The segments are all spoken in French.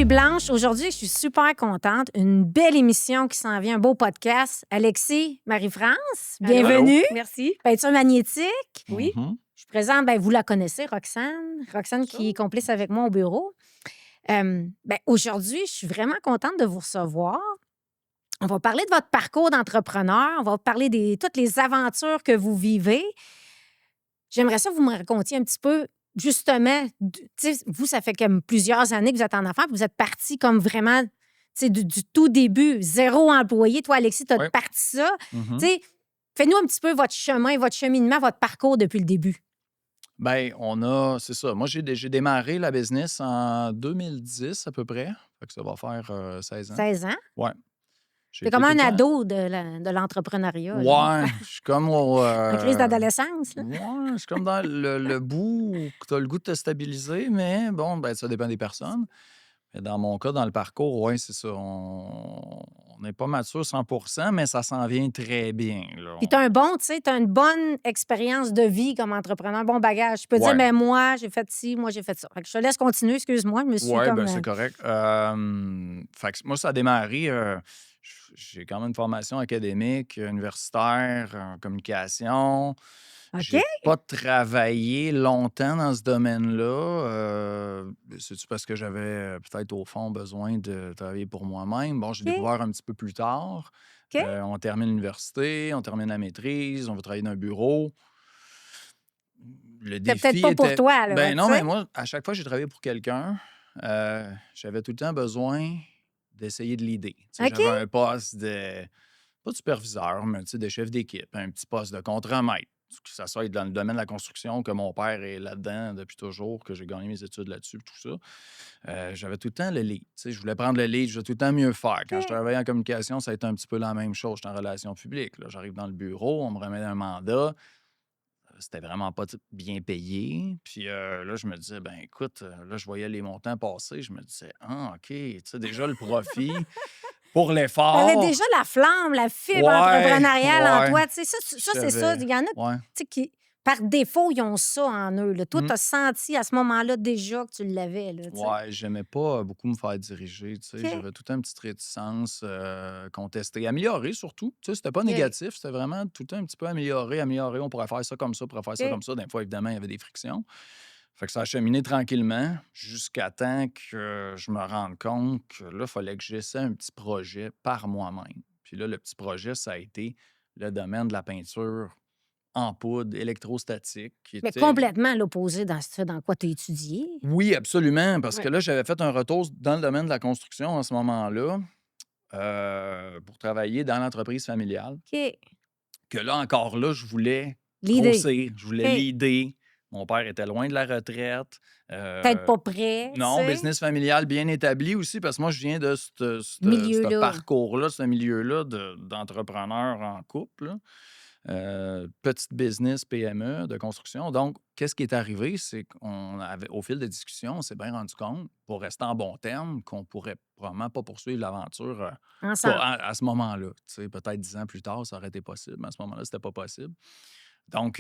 Louis-Blanche. Aujourd'hui, je suis super contente. Une belle émission qui s'en vient, un beau podcast. Alexis, Marie-France, Allô? bienvenue. Merci. Peinture magnétique. Oui. Je suis présente, vous la connaissez, Roxane. Roxane qui est complice avec moi au bureau. Aujourd'hui, je suis vraiment contente de vous recevoir. On va parler de votre parcours d'entrepreneur. On va parler de toutes les aventures que vous vivez. J'aimerais ça que vous me racontiez un petit peu, justement, vous, ça fait comme plusieurs années que vous êtes en affaires, puis vous êtes parti comme vraiment, du tout début, 0 employé. Toi, Alexis, tu as parti ça. Fais-nous un petit peu votre chemin, votre cheminement, votre parcours depuis le début. C'est ça. Moi, j'ai démarré la business en 2010 à peu près. Fait que ça va faire 16 ans. 16 ans? Ouais. C'est comme un ado de l'entrepreneuriat. Ouais, je suis comme En crise d'adolescence. Là. Ouais, je suis comme dans le bout où tu as le goût de te stabiliser, mais ça dépend des personnes. Mais dans mon cas, dans le parcours, oui, c'est ça. On n'est pas mature 100%, mais ça s'en vient très bien. Là. Puis tu as une bonne expérience de vie comme entrepreneur, bon bagage. Je peux dire, mais moi, j'ai fait ci, moi, j'ai fait ça. Fait que je te laisse continuer, excuse-moi, je me suis comme... c'est correct. Fait que moi, ça a démarré... j'ai quand même une formation académique, universitaire, en communication. OK. J'ai pas travaillé longtemps dans ce domaine-là. C'est-tu parce que j'avais peut-être au fond besoin de travailler pour moi-même? Bon, j'ai découvert un petit peu plus tard. OK. On termine l'université, on termine la maîtrise, on veut travailler dans un bureau. Le C'est défi peut-être pas pour était... toi, là. non, mais moi, à chaque fois que j'ai travaillé pour quelqu'un, j'avais tout le temps besoin d'essayer de l'idée. OK. J'avais un poste de... pas de superviseur, mais de chef d'équipe, un petit poste de contremaître. Que ça soit dans le domaine de la construction, que mon père est là-dedans depuis toujours, que j'ai gagné mes études là-dessus, tout ça. J'avais tout le temps le lead. Je voulais prendre le lead, je voulais tout le temps mieux faire. Quand je travaillais en communication, ça a été un petit peu la même chose. J'étais en relations publiques. Là. J'arrive dans le bureau, on me remet un mandat. C'était vraiment pas bien payé. Puis là, je me disais, écoute, là, je voyais les montants passer. Je me disais, OK, déjà le profit... Pour l'effort. Tu avais déjà la flamme, la fibre entrepreneuriale en toi. Ça, c'est ça. Il y en a qui, par défaut, ils ont ça en eux. Là. Toi, tu as senti à ce moment-là déjà que tu l'avais. J'aimais pas beaucoup me faire diriger. J'avais tout le temps une petite réticence, contester, améliorer surtout. C'était pas négatif, c'était vraiment tout le temps un petit peu améliorer. On pourrait faire ça comme ça, on pourrait faire ça comme ça. Des fois, évidemment, il y avait des frictions. Fait que ça a cheminé tranquillement jusqu'à temps que je me rende compte que là, il fallait que j'essaie un petit projet par moi-même. Puis là, le petit projet, ça a été le domaine de la peinture en poudre électrostatique. Mais complètement l'opposé dans quoi tu as étudié. Oui, absolument, parce que là, j'avais fait un retour dans le domaine de la construction à ce moment-là pour travailler dans l'entreprise familiale. OK. Que là, encore là, je voulais grossir, je voulais l'idée. Mon père était loin de la retraite. Peut-être pas prêt. Non, business familial bien établi aussi, parce que moi, je viens de ce parcours-là, ce milieu-là d'entrepreneur en couple. Petite business PME de construction. Donc, qu'est-ce qui est arrivé? C'est qu'au fil des discussions, on s'est bien rendu compte, pour rester en bon terme, qu'on pourrait probablement pas poursuivre l'aventure à ce moment-là. Peut-être 10 ans plus tard, ça aurait été possible, mais à ce moment-là, c'était pas possible. Donc,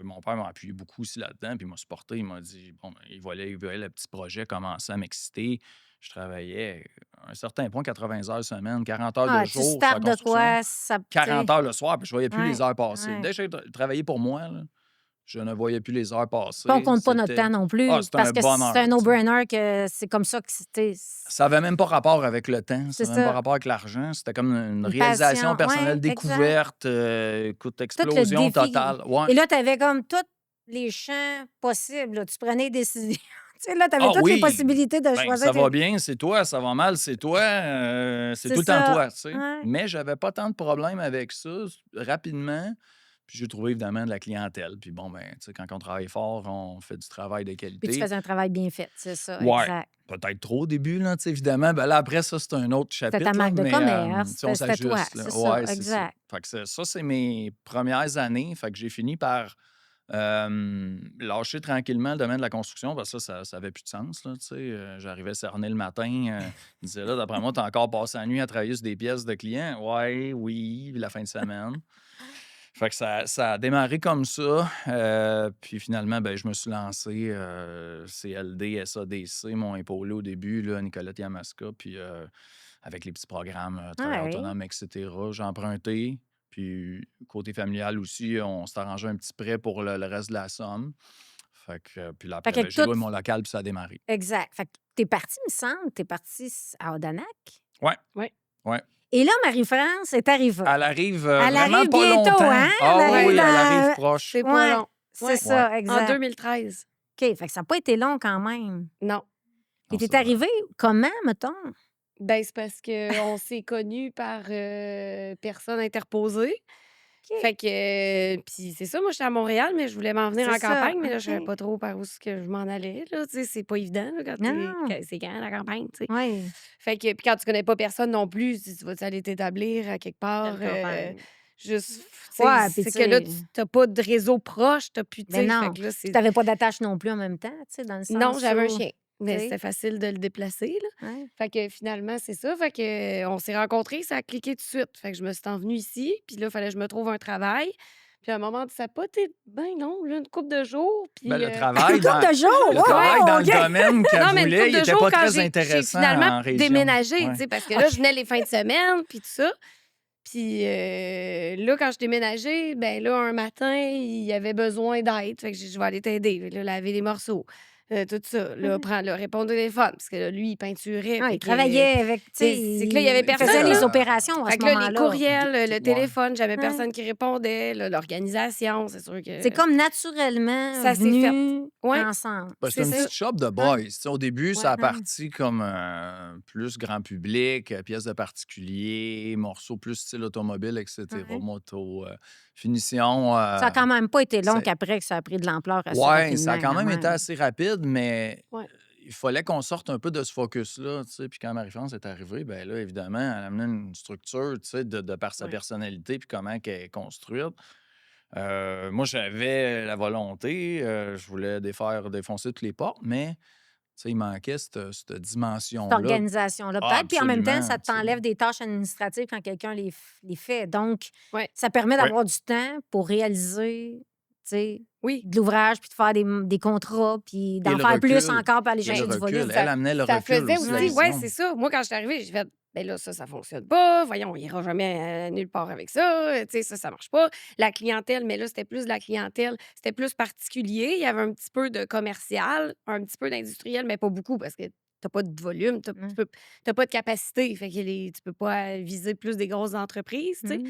mon père m'a appuyé beaucoup aussi là-dedans, puis il m'a supporté. Il m'a dit, il voyait le petit projet commencer à m'exciter. Je travaillais à un certain point, 80 heures semaine, 40 heures de jour. Tu startes de quoi? 40 heures le soir, puis je voyais plus les heures passer. Dès que j'ai travaillé pour moi, là, je ne voyais plus les heures passer. On compte pas notre temps non plus. Parce que c'est un no-brainer que c'est comme ça que c'était. Ça n'avait même pas rapport avec le temps. Ça n'avait même pas rapport avec l'argent. C'était comme une réalisation personnelle, découverte, explosion totale. Et là, tu avais comme tous les champs possibles. Là. Tu prenais des décisions. Là, tu avais toutes les possibilités de choisir. Ça va bien, c'est toi. Ça va mal, c'est toi. C'est tout le temps toi. Mais j'avais pas tant de problèmes avec ça rapidement. Puis j'ai trouvé évidemment de la clientèle. Puis quand on travaille fort, on fait du travail de qualité. Puis tu faisais un travail bien fait, c'est ça. Ouais. Exact. Peut-être trop au début, là, évidemment. Là, après, ça, c'est un autre chapitre. C'était ta marque de commerce. C'était toi. C'est ça, exact. Fait que ça, c'est mes premières années. Fait que j'ai fini par lâcher tranquillement le domaine de la construction parce que ça n'avait plus de sens. J'arrivais cerner le matin. Je disais, là, d'après moi, tu as encore passé la nuit à travailler sur des pièces de clients. Oui, la fin de semaine. Fait que ça a démarré comme ça. Puis finalement, ben, je me suis lancé CLD, SADC, m'ont épaulé au début, là, Nicolette Yamaska, puis avec les petits programmes travail Ouais. autonome, etc. J'ai emprunté. Puis côté familial aussi, on s'est arrangé un petit prêt pour le reste de la somme. Fait que, puis là, Fait après, que ben, j'ai tout. loué mon local, puis ça a démarré. Exact. Fait que t'es parti, me semble, t'es parti à Odanak. Ouais, Oui. ouais. Et là, Marie-France est arrivée. Elle arrive Elle vraiment arrive pas bientôt, longtemps. hein? Ah Elle oui, arrive oui, elle dans- arrive proche. C'est pas Ouais, long. c'est Ouais. ça, En exact. 2013. OK, fait que ça n'a pas été long quand même. Non. Puis Non, t'es c'est vrai. arrivé comment, mettons? Ben, c'est parce qu'on s'est connus par personne interposée. OK. Fait que, puis c'est ça, moi, j'étais à Montréal, mais je voulais m'en venir C'est en ça, campagne, mais là, je savais OK. pas trop par où ce que je m'en allais, là. Tu sais, c'est pas évident, là, quand Non. c'est grand, la campagne, tu sais. Oui. Fait que, puis quand tu connais pas personne non plus, tu vas aller t'établir à quelque part. Quelle campagne. Juste, tu sais, Ouais, puis c'est tu que là, sais. t'as pas de réseau proche, t'as plus, tu Ben sais. non. Fait que là, Puis c'est. t'avais pas d'attache non plus en même temps, tu sais, dans le sens Non, j'avais un où- chien. Mais tu sais. c'était facile de le déplacer, là. Ouais. Fait que finalement, c'est ça. Fait que on s'est rencontrés, ça a cliqué tout de suite. Fait que je me suis envenue ici, puis là, il fallait que je me trouve un travail. Puis à un moment, ça n'a pas été bien long, là, une couple de jours. Puis, Ben, le travail Une couple de jours! le travail dans OK. le domaine qu'elle non, mais une voulait, couple il de n'était jours pas quand très j'ai intéressant finalement en région. déménagé, Ouais. tu sais, parce que là, je venais les fins de semaine, puis tout ça. Puis là, quand je déménageais, ben là, un matin, il y avait besoin d'aide. Fait que j'ai dit, je vais aller t'aider. Fait que là, laver les morceaux, tout ça. Là, répondre au téléphone, parce que là, lui, il peinturait. Ah, fait il que, travaillait avec, tu sais, c'est que là, il y avait il personne, faisait les là. opérations à Fait ce que là, les moment-là. courriels, le Ouais. téléphone, j'avais Ouais. personne qui répondait. Là, l'organisation, c'est sûr que. C'est comme naturellement Ça s'est fait. venu Ouais. ensemble. Ben, c'est C'est une ça. petite shop de boys. Tu sais, au début, ça a Ouais. parti comme plus grand public, pièces de particulier, morceaux plus style automobile, etc., Ouais. moto, finition. Ça a quand même pas été long c'est- qu'après que ça a pris de l'ampleur assez Ouais, rapidement. ça a quand même été assez rapide, mais Ouais. il fallait qu'on sorte un peu de ce focus-là, tu sais. Puis quand Marie-France est arrivée, ben là, évidemment, elle a amené une structure, tu sais, de par sa Ouais. personnalité puis comment qu'elle est construite. Moi, j'avais la volonté, je voulais défoncer toutes les portes, mais tu sais, il manquait cette Cette dimension-là. organisation-là, Ah, peut-être. Puis en même temps, ça absolument, tu sais. t'enlève des tâches administratives quand quelqu'un les fait. Donc, Ouais. ça permet Ouais. d'avoir du temps pour réaliser, tu sais, Oui. de l'ouvrage, puis de faire des contrats, puis d'en Et le faire plus recul. encore, puis aller Et chercher le du recul. volume. Elle amenait le Ça recul faisait aussi, la aussi, ouais, vision. c'est ça. Moi, quand je suis arrivée, j'ai fait, ben là, ça fonctionne pas. Voyons, on ira jamais nulle part avec ça. Tu sais, ça marche pas. La clientèle, mais là, c'était plus de la clientèle. C'était plus particulier. Il y avait un petit peu de commercial, un petit peu d'industriel, mais pas beaucoup parce que t'as pas de volume, t'as pas de capacité. Fait que tu peux pas viser plus des grosses entreprises, tu sais. Mhm.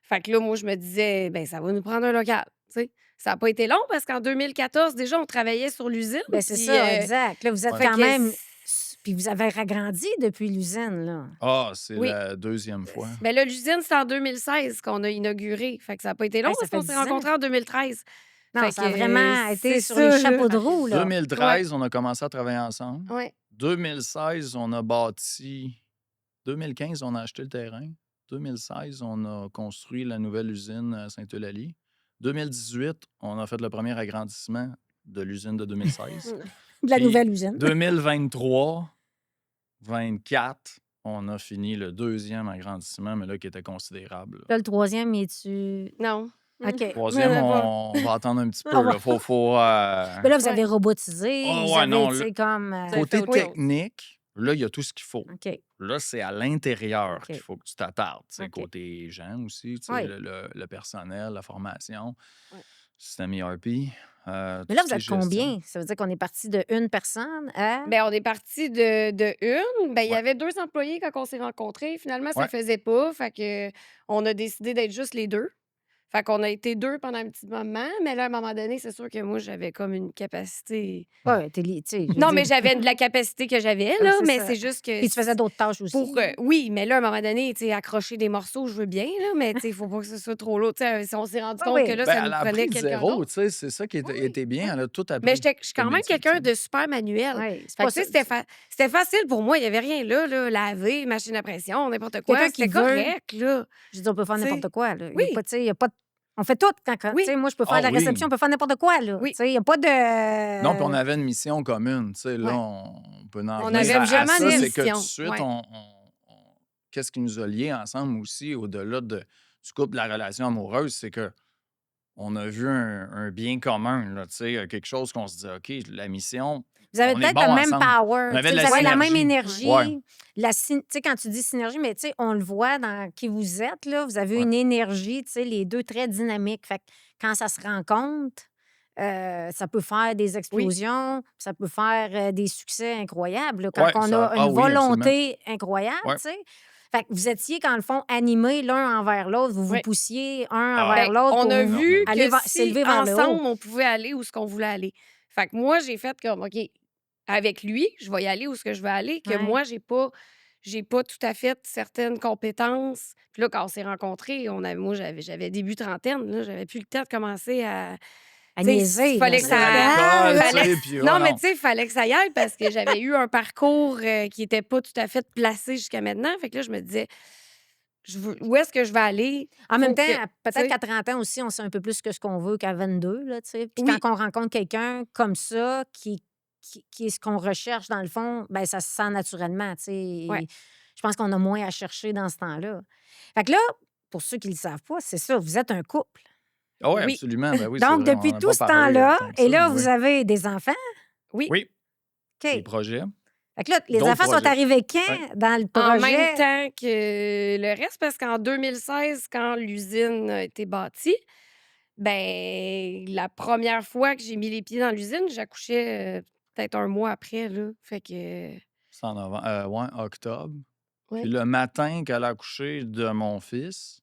Fait que là, moi, je me disais, ben ça va nous prendre un local, tu sais. Ça n'a pas été long parce qu'en 2014, déjà, on travaillait sur l'usine. Ben, c'est puis, ça, exact. Là, vous êtes Ouais. fait quand que même. Puis vous avez agrandi depuis l'usine, là. Ah, c'est Oui. la deuxième fois. Ben là, l'usine, c'est en 2016 qu'on a inauguré. Fait que ça n'a pas été long Hey, ça parce qu'on fait s'est 10 ans. rencontrés en 2013. Non, Fait ça a que, vraiment été c'est sur ça, les là. chapeaux de roue, là. 2013, on a commencé à travailler ensemble. Ouais. 2016, on a bâti. 2015, on a acheté le terrain. 2016, on a construit la nouvelle usine à Saint-Eulalie. 2018, on a fait le premier agrandissement de l'usine de 2016. De la Puis, nouvelle usine. 2023, 24, on a fini le deuxième agrandissement, mais là, qui était considérable. Là. Là, le troisième, es-tu. Non. OK. Troisième, Mais on va attendre un petit peu. On va- Là. Faut, Mais là, vous avez Ouais. robotisé. Ah Vous ouais, avez, non, tu sais, comme. avez côté fait autre chose. technique, là, il y a tout ce qu'il faut. OK. Là, c'est à l'intérieur OK. qu'il faut que tu t'attardes. Tu sais, OK. côté gens aussi, tu sais, Oui. le personnel, la formation, Ouais. système ERP. Mais tout là, ce vous qui est êtes combien? gestion. Ça veut dire qu'on est parti de une personne à. Ben, on est parti de une. Ben, il y Ouais. avait 2 employés quand on s'est rencontrés. Finalement, ça Ouais. faisait pas. Fait que on a décidé d'être juste les 2. Fait qu'on a été 2 pendant un petit moment. Mais là, à un moment donné, c'est sûr que moi, j'avais comme une capacité. Ouais, tu sais. je veux Non, mais dire. j'avais de la capacité que j'avais, Oui, là. c'est Mais ça. c'est juste que. Puis tu faisais d'autres tâches aussi. Pour, oui, mais là, à un moment donné, tu sais, accrocher des morceaux, je veux bien, là, mais il faut pas que ce soit trop lourd. Tu sais, si on s'est rendu Oui, compte oui. que là, Ben, ça elle nous a prenait appris de quelqu'un zéro, d'autre. tu sais, c'est ça qui Oui, était bien. oui. Elle a tout appris. Mais je suis quand comme même métier, quelqu'un tu sais. de super manuel. Oui, c'est Fait pas que, tu sais, ça. c'était facile pour moi. Il n'y avait rien là, laver, machine à pression, n'importe quoi. Quelqu'un qui C'était veut. correct, là. Je veux dire, on peut faire Tu sais, n'importe quoi, là. oui. Il y a pas de. On fait tout. Oui. Tu sais, moi, je peux faire Ah la oui. réception, on peut faire n'importe quoi, là. Oui. Tu sais, il n'y a pas de. Non, puis on avait une mission commune. Tu sais, là, Ouais. on peut en On venir avait à vraiment ça. une C'est que tout de mission. suite, Ouais. qu'est-ce qui nous a liés ensemble aussi, au-delà du couple, de la relation amoureuse, c'est que on a vu un bien commun, là, tu sais, quelque chose qu'on se dit, OK, la mission, Vous avez on est peut-être bon le même ensemble. power. On avait de Vous la avez la même synergie. énergie. Ouais, Tu sais, quand tu dis synergie, mais tu sais, on le voit dans qui vous êtes, là. Vous avez ouais, une énergie, tu sais, les deux très dynamiques. Fait que quand ça se rencontre, ça peut faire des Oui. explosions, ça peut faire des succès incroyables, là, quand ouais, on ça, a une oui, absolument. volonté incroyable, Ouais. tu sais. Fait que vous étiez, dans le fond, animés l'un envers l'autre. Vous vous Oui. poussiez un Ah, envers Ben, l'autre on a pour vu énormément. que s'élever si vers le haut. ensemble, on pouvait aller où ce qu'on voulait aller. Fait que moi, j'ai fait comme, OK, avec lui, je vais y aller où ce que je veux aller, que Ouais. moi, j'ai pas tout à fait certaines compétences. Puis là, quand on s'est rencontrés, moi, j'avais début trentaine, là, j'avais plus le temps de commencer à. À Tu sais, il niaiser, là. fallait que C'est ça. À ah, l'école, tu Fallait... sais, puis Non, mais non. tu sais, il fallait que ça y aille parce que j'avais eu un parcours qui était pas tout à fait placé jusqu'à maintenant. Fait que là, je me disais, où est-ce que je vais aller? En même Faut temps, que. Tu peut-être sais, qu'à 30 ans aussi, on sait un peu plus que ce qu'on veut qu'à 22, là, tu sais. Puis quand oui, on rencontre quelqu'un comme ça, qui est ce qu'on recherche dans le fond, ben ça se sent naturellement, tu sais. ouais. Et je pense qu'on a moins à chercher dans ce temps-là. Fait que là, pour ceux qui ne le savent pas, c'est ça, vous êtes un couple. Ah oui, Oui, absolument. Ben oui, c'est Donc, vrai, on depuis n'a tout pas ce parlé temps-là, tant que et ça, là, mais vous oui. avez des enfants. oui. Oui, des OK. projets, Fait que là, les d'autres enfants sont projets. arrivés quand Ouais. dans le En même projet? temps que le reste, parce qu'en 2016, quand l'usine a été bâtie, ben la première fois que j'ai mis les pieds dans l'usine, j'accouchais peut-être un mois après, là. Fait que, C'est en novembre, ouais, octobre. Puis ouais. le matin qu'elle a accouché de mon fils,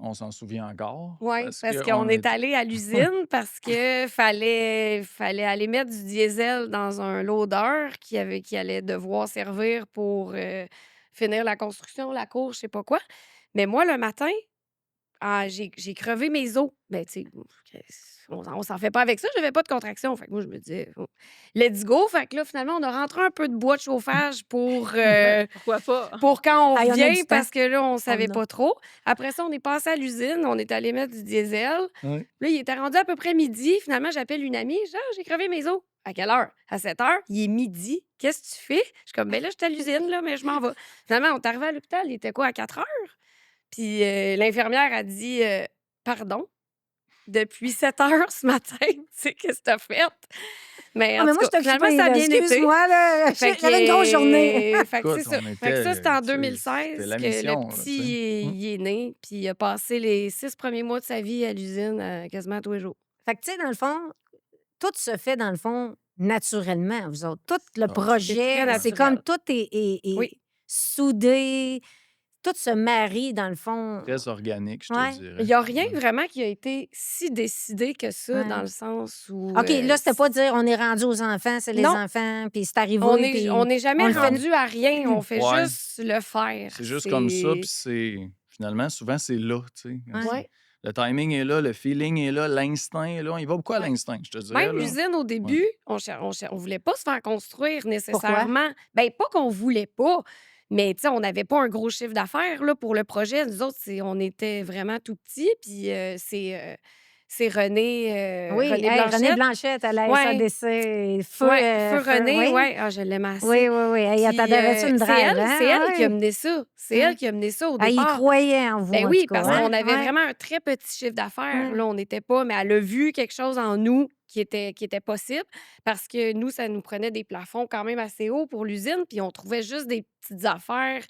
on s'en souvient encore Oui, parce parce qu'on qu'on est était allé à l'usine parce que fallait aller mettre du diesel dans un loader qui allait devoir servir pour finir la construction, la cour, je sais pas quoi. Mais moi, le matin, j'ai crevé mes os. Ben, tu sais, on s'en fait pas avec ça, j'avais pas de contraction. Fait que moi, je me disais, oh, let's go. Fait que là, finalement, on a rentré un peu de bois de chauffage Pourquoi pas? pour quand on Hey, on a du revient, temps. parce que là, on savait On a. pas trop. Après ça, on est passé à l'usine, on est allé mettre du diesel. Ouais. Là, il était rendu à peu près midi. Finalement, j'appelle une amie. Je dis, ah, j'ai crevé mes os. À quelle heure? À 7 heures. Il est midi. Qu'est-ce que tu fais? Je suis comme, ben là, je suis à l'usine, là, mais je m'en vais. Finalement, on est arrivé à l'hôpital. Il était quoi, à 4 heures? Puis l'infirmière a dit, pardon, depuis 7 heures ce matin, tu sais, qu'est-ce que t'as fait? Mais Ah, en mais tout moi, je cas, suis finalement, occupée, ça a là. bien été. Excuse-moi, là. Fait que, J'avais une grosse journée. fait que c'est Écoute, ça. on Fait que ça, c'était en était, tu sais, c'était 2016 la que le mission, là, tu petit, sais. il est né, puis il a passé les 6 premiers mois de sa vie à l'usine quasiment tous les jours. Fait que, tu sais, dans le fond, tout se fait, dans le fond, naturellement, vous autres. Tout le Ah, c'est C'est très projet, c'est naturel. comme tout est Oui. soudé, tout se marie, dans le fond. très organique, je te Ouais. Il dirais. n'y a rien Ouais. vraiment qui a été si décidé que ça, dans Ouais. le sens où... OK, là, c'était pas dire on est rendu aux enfants, c'est les non, enfants, puis c'est arrivé, puis on n'est on jamais le fait. rendu à rien, on fait Ouais. juste le faire. C'est juste comme ça, puis c'est finalement, souvent, c'est là, tu sais. Ouais. Ouais. Le timing est là, le feeling est là, l'instinct est là. Il va beaucoup à Ouais. l'instinct, je te dirais, Même là. l'usine, au début, on voulait pas se faire construire Pourquoi? nécessairement. Ben pas qu'on voulait pas, mais tu sais, on n'avait pas un gros chiffre d'affaires là, pour le projet. Nous autres, on était vraiment tout petits. Puis c'est Oui, René hey, Renée Blanchette. Blanchette à la Ouais, SADC. Feu René, oui. ouais. Ah, je l'aime assez. Oui, oui, oui. Hey, Puis t'adorais-tu une drive, c'est hein? elle qui a Oui. mené ça. C'est Hein? elle qui a mené ça au Ah, il départ. croyait en vous, Ben en oui, tout cas. parce Hein? qu'on avait Ouais. vraiment un très petit chiffre d'affaires. Ouais. Là, on n'était pas, mais elle a vu quelque chose en nous qui était possible parce que nous, ça nous prenait des plafonds quand même assez hauts pour l'usine, puis on trouvait juste des petites affaires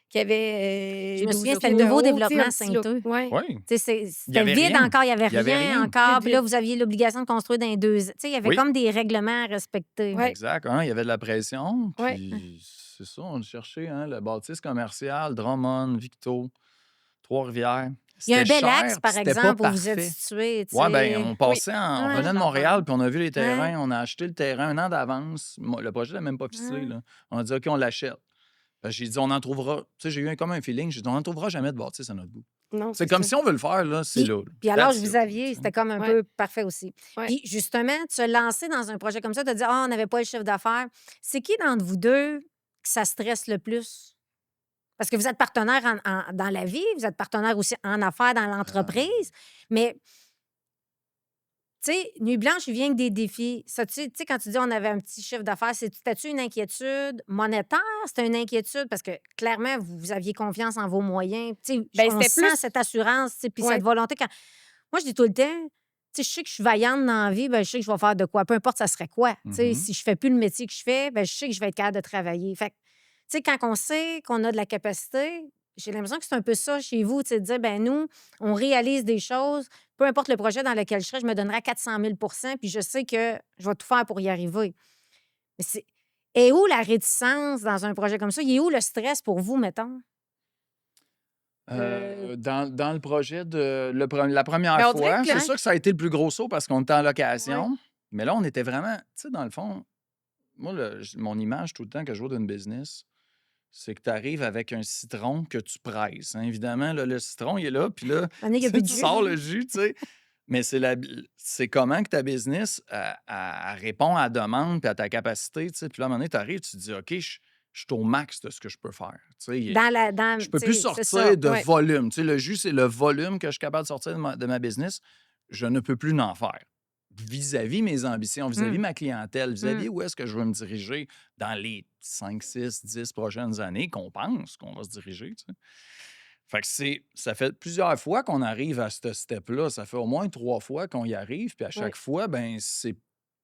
qui avaient Je me 12 souviens, c'était pieds le de nouveau haut, tu sais, développement un petit look. Saint-Eux. Ouais. Oui. Tu sais, Il y c'était avait vide rien. encore, il n'y avait Il y avait rien rien. encore. Vide, Puis là, vide. vous aviez l'obligation de construire dans les deux. Tu sais, il y avait Oui. comme des règlements à respecter. Ouais. Exact. Hein, il y avait de la pression. Ouais. Puis c'est ça, on cherchait hein, le bâtisse commercial, Drummond, Victo, Trois-Rivières. Il y a un C'était bel axe, cher, puis par c'était pas exemple, où vous êtes parfait. situé. Tu Ouais, ben, sais. on Oui. passait, on Ouais. venait de Montréal, puis on a vu les Ouais. terrains, on a acheté le terrain un an d'avance. Le projet n'est même pas ficelé, Ouais. là. On a dit, OK, on l'achète. J'ai dit, on en trouvera. Tu sais, j'ai eu comme un feeling, j'ai dit, on n'en trouvera jamais de bâtisse à notre goût. Non, C'est c'est comme ça. si on veut le faire, là, c'est Puis, là. puis à l'âge That's que vous it, là, tu aviez, sais. c'était comme un Ouais. peu parfait aussi. Ouais. Puis justement, de se lancer dans un projet comme ça, de dire, ah, on n'avait pas le chiffre d'affaires. C'est qui d'entre vous deux que ça stresse le plus? Parce que vous êtes partenaire dans la vie, vous êtes partenaire aussi en affaires dans Ah, l'entreprise, mais sais, Nuit Blanche, il vient avec des défis. Ça, tu sais, quand tu dis on avait un petit chiffre d'affaires, c'était-tu une inquiétude monétaire? C'était une inquiétude parce que clairement, vous aviez confiance en vos moyens. Tu sais, Ben, on c'était sent plus. cette assurance, tu sais, puis Ouais. cette volonté. Moi, je dis tout le temps, tu sais, je sais que je suis vaillante dans la vie, ben, je sais que je vais faire de quoi. Peu importe, ça serait quoi. Tu sais, si je fais plus le métier que je fais, ben, je sais que je vais être capable de travailler. Fait que, tu sais, quand on sait qu'on a de la capacité, j'ai l'impression que c'est un peu ça chez vous, tu sais, de dire, ben nous, on réalise des choses. Peu importe le projet dans lequel je serai, je me donnerai à 400 000 puis je sais que je vais tout faire pour y arriver. Mais c'est. Et où la réticence dans un projet comme ça? Il est où le stress pour vous, mettons? Dans le projet la première Ben, on dirait fois, que c'est le. sûr que ça a été le plus gros saut parce qu'on était en Ouais. location. Mais là, on était vraiment, tu sais, dans le fond, moi, mon image tout le temps que je vois d'une business, c'est que tu arrives avec un citron que tu presses, hein. Évidemment, là, le citron, il est là, puis là, Il n'y a tu plus de tu jus. sors le jus, tu sais. Mais c'est comment que ta business elle répond à la demande puis à ta capacité, tu sais. Puis là, à un moment donné, tu arrives, tu te dis, OK, je suis au max de ce que je peux faire. Tu sais, je peux plus Tu sais, c'est ça. sortir de Ouais. volume. Tu sais, le jus, c'est le volume que je suis capable de sortir de ma business. Je ne peux plus en faire. Vis-à-vis mes ambitions, vis-à-vis ma clientèle, vis-à-vis où est-ce que je veux me diriger dans les 5, 6, 10 prochaines années qu'on pense qu'on va se diriger, tu sais. Fait que ça fait plusieurs fois qu'on arrive à ce step-là. Ça fait au moins 3 fois qu'on y arrive. Puis à Ouais. chaque fois, ben c'est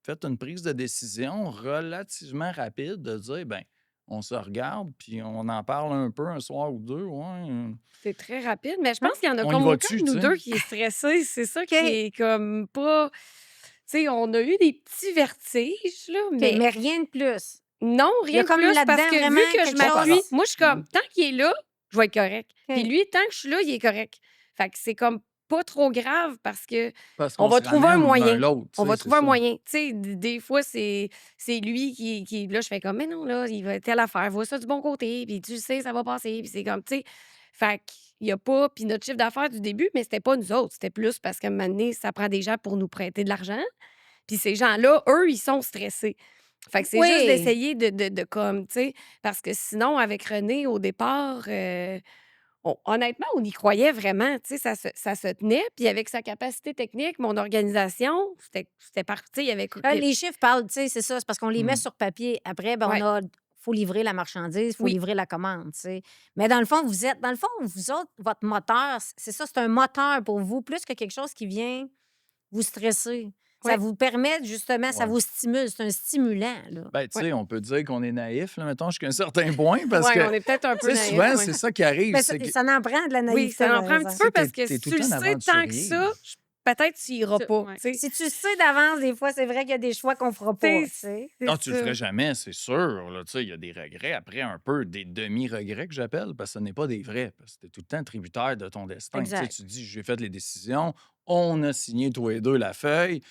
fait une prise de décision relativement rapide de dire, ben on se regarde, puis on en parle un peu un soir ou deux. Ouais, C'est très rapide, mais je pense qu'il y en a on y comme aucun va-tu, de nous tu sais? deux qui est stressé. C'est ça qui OK. est comme pas. Tu sais, on a eu des petits vertiges, là, OK, mais mais rien de plus. non, Il y a rien de comme plus, parce là-dedans que vu vraiment que je quelque Pas par m'appuie, chose. moi, je suis comme, tant qu'il est là, je vais être correct. Puis OK. lui, tant que je suis là, il est correct. Fait que c'est comme pas trop grave parce que Parce on qu'on va se trouver un ramène l'un moyen. l'autre, tu On sais, va c'est trouver un ça. moyen. Tu sais, des fois, c'est lui qui. Là, je fais comme, mais non, là, il va telle affaire, vois ça du bon côté, puis tu sais, ça va passer. Puis c'est comme, tu sais. Fait qu'il y a pas. Puis notre chiffre d'affaires du début, mais c'était pas nous autres. C'était plus parce qu'à un moment donné, ça prend des gens pour nous prêter de l'argent. Puis ces gens-là, eux, ils sont stressés. Fait que c'est juste Oui. d'essayer de comme, tu sais, parce que sinon, avec René, au départ, honnêtement, on y croyait vraiment, tu sais, ça se tenait. Puis avec sa capacité technique, mon organisation, c'était parti. Il y avait. Les chiffres parlent, tu sais, c'est ça. C'est parce qu'on les met Mmh. sur papier. Après, ben, Ouais, faut livrer la marchandise, faut oui, livrer la commande, tu sais. Mais dans le fond, vous autres, votre moteur, c'est ça, c'est un moteur pour vous, plus que quelque chose qui vient vous stresser. Ça ouais. vous permet, justement, ça Ouais. vous stimule. C'est un stimulant, là. Ben, tu Ouais. sais, on peut dire qu'on est naïf, là, mettons, jusqu'à un certain point, parce Ouais, que, on est peut-être un tu peu sais, naïf, souvent, ouais. c'est ça qui arrive, Ben, c'est que, ça en prend de la Oui, naïveté, ça en par prend un petit exemple. tu peu sais, parce que t'es si tout tu le le temps un sais tant que aventurier. ça, peut-être tu iras pas, Ouais. tu sais. Si tu le sais d'avance, des fois, c'est vrai qu'il y a des choix qu'on fera pas, tu sais. C'est Non, tu le ça. ferais jamais, c'est sûr. Là, tu sais, il y a des regrets, après un peu des demi-regrets que j'appelle, parce que ce n'est pas des vrais, parce que tu es tout le temps tributaire de ton destin. Tu sais, Exact. tu dis, j'ai fait les décisions, on a signé tous les deux la feuille,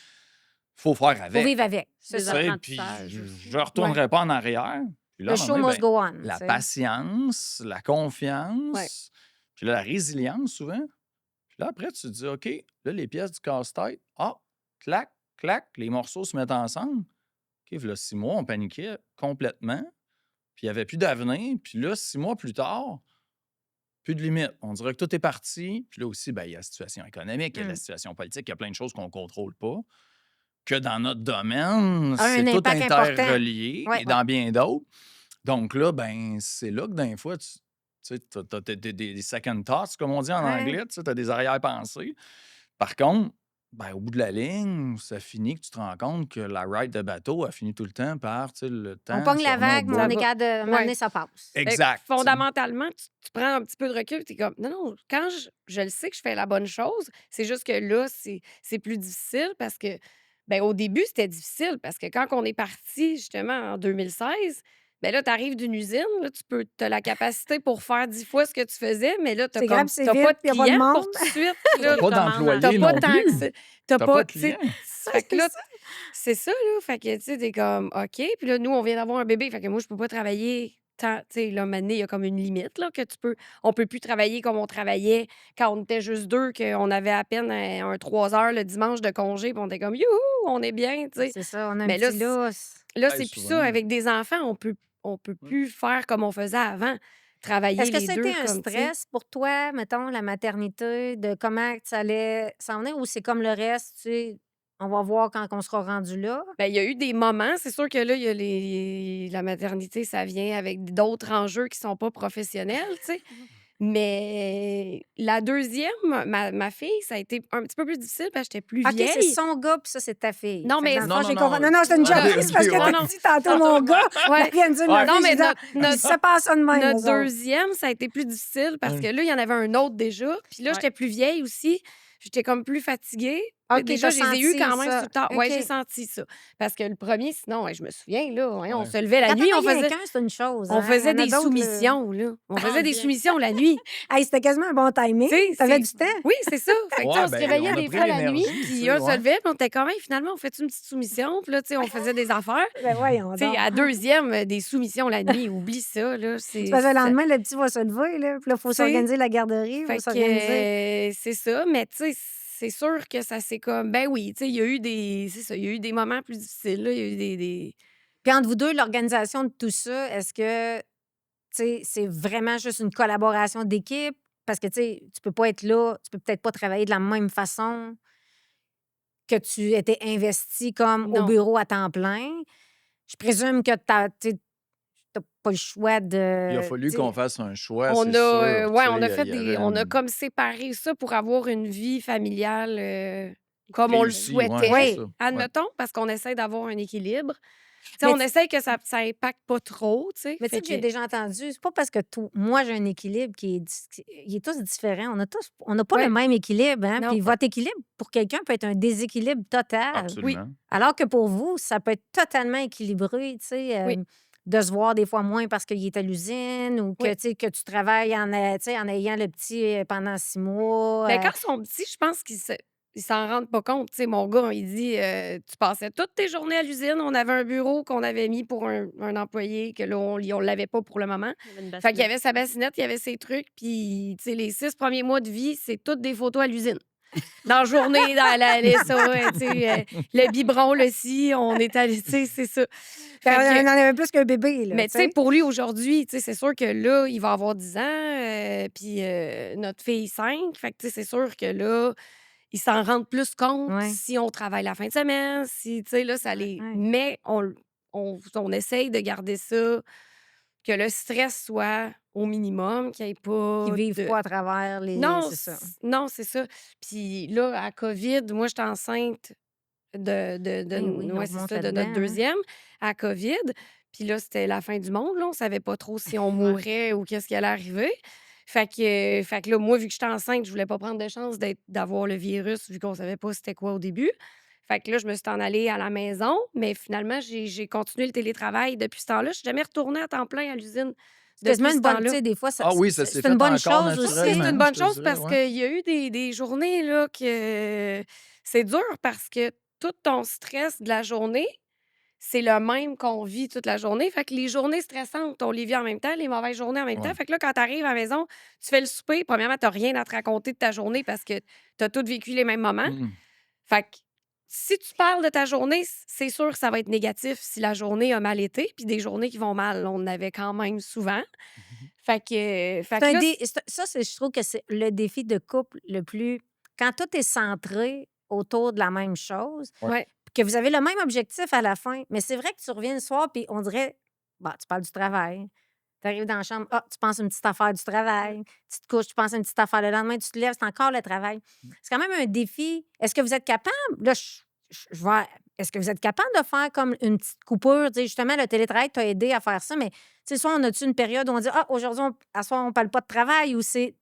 faut faire Faut avec. vivre avec. Des C'est ça. Puis apprentissages je aussi. ne retournerai pas en arrière. Puis là, à Le un show moment donné, must go on, tu la sais. patience, la Ouais. confiance, puis là, la résilience souvent. Puis là, après, tu te dis, OK, là, les pièces du casse-tête, clac, clac, les morceaux se mettent ensemble. OK, là, 6 mois, on paniquait complètement. Puis il n'y avait plus d'avenir. Puis là, 6 mois plus tard, plus de limite. On dirait que tout est parti. Puis là aussi, ben, il y a la situation économique, il y a la situation politique, il y a plein de choses qu'on ne contrôle pas. Que dans notre domaine, c'est Un tout impact important. interrelié Ouais. et dans bien d'autres. Donc là, ben, c'est là que d'un fois, tu sais, t'as des second thoughts, comme on dit en Ouais. anglais, tu as des arrière-pensées. Par contre, ben, au bout de la ligne, ça finit que tu te rends compte que la ride de bateau a fini tout le temps par, tu sais, le On temps pogne se la remet au vague, mais on bout. est capable de m'amener, Ouais. ça passe. Fait que Exact. tu sais. fondamentalement, tu prends un petit peu de recul, tu es comme, non, non, quand je le sais que je fais la bonne chose, c'est juste que là, c'est plus difficile parce que, ben, au début, c'était difficile parce que quand on est parti, justement, en 2016, ben là, tu arrives d'une usine, là, tu as la capacité pour faire 10 fois ce que tu faisais, mais là, tu C'est grave, c'est pas vite, de puis il y a pas de clients pour monde. tout de suite. T'as Là, pas commandes à d'employés t'as pas non tant que plus. ça. T'as pas de Tu sais, clients. fait que là, C'est ça. c'est ça, là. Fait que, tu sais, t'es comme, OK. Puis là, nous, on vient d'avoir un bébé. Fait que moi, je peux pas travailler tant. Tu sais, là, maintenant, il y a comme une limite, là, que tu peux. On peut plus travailler comme on travaillait quand on était juste deux, qu'on avait à peine un 3 heures le dimanche de congé. Puis on était comme, youhou, on est bien, tu sais. C'est ça, on a un Mais là, petit lousse. là, Ben, c'est plus souvent. ça. Avec des enfants, on peut plus faire comme on faisait avant. Travailler Est-ce que les ça a deux été un comme, tu sais. stress pour toi, mettons, la maternité, de comment ça allait s'en venir, ou c'est comme le reste, tu sais, On va voir quand on sera rendu là. Ben, il y a eu des moments, c'est sûr que là, il y a la maternité, ça vient avec d'autres enjeux qui sont pas professionnels, tu sais. Mais la deuxième, ma fille, ça a été un petit peu plus difficile parce que j'étais plus OK, c'est vieille. son gars, puis ça, c'est ta fille. Non, Fait que mais dans le Non, fond, non, j'ai non. compris. Non, c'est une Ah, joke. ok, C'est parce que ok, t'as ouais. dit tantôt mon gars. Ouais. Elle vient de dire Ouais. ma Non, fille. mais J'ai dit, notre, ça passe ça de même. notre eux autres. deuxième, ça a été plus difficile parce Ouais. que là, il y en avait un autre déjà. Puis là, Ouais. j'étais plus vieille aussi. J'étais comme plus fatiguée. OK, Déjà, t'as je les ai eus senti quand même ça. sur le tard. Oui, OK. j'ai senti ça. Parce que le premier, sinon, ouais, je me souviens, là, on Ouais. se levait la Quand nuit, t'en as on faisait, rien qu'un, c'est une chose. on hein. faisait Il y en a des d'autres, là. soumissions, là. On faisait des bien. soumissions la nuit. Hey, c'était quasiment un bon timing. Tu sais, T'avais c'est- du temps. Oui, c'est ça. Fait que, tu sais, Ouais, on se ben, réveillait on a des pris fois la nuit, l'énergie, tu puis sais, un se ouais. levait, puis on était comme, hey, finalement, on fait une petite soumission, puis là, tu sais, on faisait des affaires. Ben voyons Tu sais, donc. à deuxième, des soumissions la nuit, oublie ça, là. C'est parce que le lendemain, le petit va se lever, là. Puis là, il faut Tu sais, s'organiser la garderie, il Fait faut s'organiser. que c'est ça, mais tu sais, c'est sûr que ça c'est comme ben oui, tu sais, il y a eu des c'est ça, il y a eu des moments plus difficiles là, il y a eu des Puis entre vous deux, l'organisation de tout ça, est-ce que, tu sais, c'est vraiment juste une collaboration d'équipe? Parce que, tu sais, tu peux pas être là, tu peux peut-être pas travailler de la même façon que tu étais investi comme au non. bureau à temps plein. Je présume que tu n'as pas le choix Il a de. fallu tu qu'on sais, fasse un choix, On c'est a sûr. ouais, Tu on sais, a fait il y des avait on a comme séparé ça pour avoir une vie familiale comme on le réussi, ouais, souhaitait, c'est Oui. ça. Ouais. admettons, parce qu'on essaie d'avoir un équilibre. Tu sais, Mais on essaie que ça impacte pas trop, tu sais. Mais tu sais Fait que j'ai que déjà entendu, c'est pas parce que moi j'ai un équilibre il est tous différent. On n'a pas le ouais, même équilibre, hein? non. Puis votre équilibre pour quelqu'un peut être un déséquilibre total. Oui, Absolument. Alors que pour vous, ça peut être totalement équilibré, tu sais, oui, de se voir des fois moins parce qu'il est à l'usine ou que, oui. tu sais, que tu travailles tu sais, en ayant le petit pendant 6 mois. Ben, quand ils sont petits, je pense qu'ils s'en rendent pas compte. Tu sais, mon gars, il dit tu passais toutes tes journées à l'usine. On avait un bureau qu'on avait mis pour un employé, que là, on l'avait pas pour le moment. Il y avait une Fait qu'il y bassinette. avait sa bassinette, il y avait ses trucs. Puis, tu sais, les 6 premiers mois de vie, c'est toutes des photos à l'usine. Dans la journée, dans tu sais, le biberon, le ci, on est allé, tu sais, c'est ça. Fait On que- en avait plus qu'un bébé, là. mais tu sais, pour lui aujourd'hui, tu sais, c'est sûr que là, il va avoir 10 ans, puis notre fille 5. Fait que tu sais, c'est sûr que là, ils s'en rendent plus compte Ouais. si on travaille la fin de semaine, si, tu sais, là, ça les... Ouais. Mais on essaye de garder ça, que le stress soit au minimum, qu'il n'y ait pas Qu'ils vivent de... pas à travers les. Non, C'est ça. non, c'est ça. Puis là, à COVID, moi, j'étais enceinte Eh oui, on ouais, c'est remonte ça, de là-dedans, notre hein. deuxième à COVID. Puis là, c'était la fin du monde. Là. On savait pas trop si on mourait ou qu'est-ce qui allait arriver. Fait que là, moi, vu que j'étais enceinte, je voulais pas prendre de chance d'avoir le virus, vu qu'on savait pas c'était quoi au début. Fait que là, je me suis en allée à la maison, mais finalement, j'ai continué le télétravail depuis ce temps-là. Je suis jamais retournée à temps plein à l'usine C'est quasiment depuis ce une bonne. Tu temps-là. sais, des fois, ça, Ah oui, ça s'est c'est fait une bonne encore chose aussi. C'est naturellement, une bonne je te chose dirais, parce ouais. qu'il y a eu des journées là, que c'est dur parce que tout ton stress de la journée, c'est le même qu'on vit toute la journée. Fait que les journées stressantes, on les vit en même temps, les mauvaises journées en même temps. Ouais. Fait que là, quand tu arrives à la maison, tu fais le souper. Premièrement, tu n'as rien à te raconter de ta journée parce que tu as toutes vécu les mêmes moments. Mm. Fait que si tu parles de ta journée, c'est sûr que ça va être négatif si la journée a mal été. Puis des journées qui vont mal, on en avait quand même souvent. Fait que C'est un là, je trouve que c'est le défi de couple le plus. Quand tout est centré autour de la même chose, ouais. que vous avez le même objectif à la fin, mais c'est vrai que tu reviens le soir, puis on dirait, bah, tu parles du travail. Tu arrives dans la chambre, tu penses à une petite affaire du travail. Tu te couches, tu penses à une petite affaire. Le lendemain, tu te lèves, c'est encore le travail. C'est quand même un défi. Est-ce que vous êtes capable? Là, je vois. Est-ce que vous êtes capable de faire comme une petite coupure? Tu sais, justement, le télétravail t'a aidé à faire ça, mais tu sais, soit on a-tu une période où on dit, aujourd'hui, à soir, on parle pas de travail, ou c'est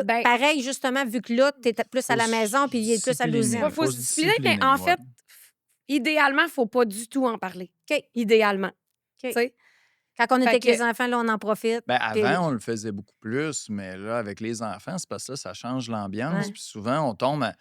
Ben, pareil, justement, vu que là, tu es plus à la Faut maison, puis il est plus à l'usine. il faut se discipliner, mais en fait, idéalement, il ne faut pas du tout en parler. OK. Idéalement. OK. Tu sais? Quand on est Fait avec que- les enfants, là, on en profite. Ben, puis- avant, on le faisait beaucoup plus, mais là, avec les enfants, c'est parce que là, ça change l'ambiance. Ouais. Puis souvent, on tombe à.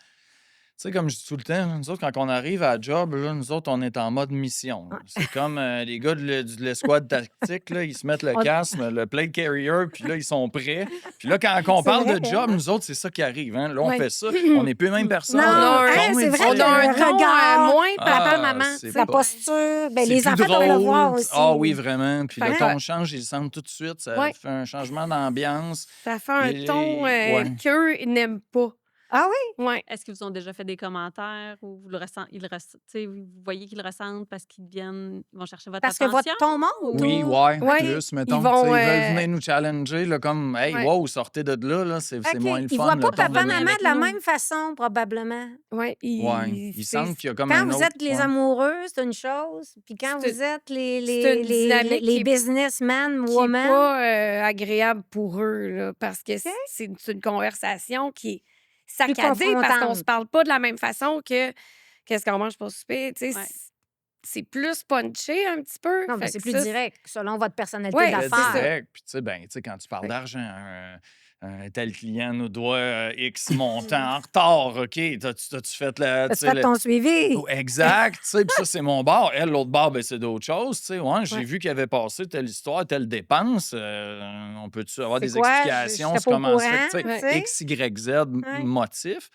Tu sais, comme je dis tout le temps, nous autres, quand on arrive à la job, là, nous autres, on est en mode mission. là. C'est comme les gars de l'escouade tactique, là, ils se mettent le On- casque, le plate carrier, puis là, ils sont prêts. Puis là, quand on parle vrai, de job, hein? nous autres, c'est ça qui arrive. Hein. Là, on Ouais. fait ça. On n'est plus les mêmes personnes. Non, là. hein, Ton c'est vrai métier, que On a un le ton regard, moins Ah, papa, maman. c'est tu sais. la pas- posture, ben, c'est les plus enfants doivent le drôle. voir aussi. Ah oui, vraiment. Puis Fait là, que- ton change, ils le sentent tout de suite. Ça Ouais. fait un changement d'ambiance. Ça fait un Et- ton ouais. qu'eux n'aiment pas. Ah oui? Ouais. Est-ce qu'ils vous ont déjà fait des commentaires ou vous le vous voyez qu'ils le ressentent parce qu'ils vont chercher votre Parce que votre attention? ton monte Oui, ou? ouais, Ouais, plus, ils mettons. vont. Ils veulent venir nous challenger, là, comme, hey, Ouais, wow, sortez de là, c'est moins OK. le Ils fun, voient pas le ton de papa, Venez notre. maman avec de la nous. même façon, probablement. ouais, Ouais, ils sentent qu'il y a comme Quand un vous autre. êtes les Ouais. amoureux, c'est une chose. Puis quand c'est vous êtes c'est une dynamique les businessmen, qui est women, pas agréable pour eux, là, parce que OK, c'est une conversation qui est plus saccadée parce qu'on se confrontante. parle pas de la même façon que qu'est-ce qu'on mange pour souper. Tu sais, Ouais. c'est plus punché un petit peu. Non, mais Fait c'est que plus ça, direct, selon votre personnalité ouais, Très c'est ça. d'affaires. direct. Puis, tu sais, ben, tu sais, quand tu parles Fait que- d'argent, un tel client nous doit X montant en retard, OK? T'as-tu fait la. Tu As-tu sais, fait ton suivi? Oh, exact, tu sais, puis ça, c'est mon bar. Elle, l'autre bar, ben, c'est d'autres choses, tu sais. Ouais, j'ai Ouais. vu qu'il avait passé telle histoire, telle dépense. On peut-tu avoir C'est des quoi? Je explications n'étais sur pas au comment ça fait, courant. tu Ouais. sais, Tu sais? X, Y, Z Ouais. motif.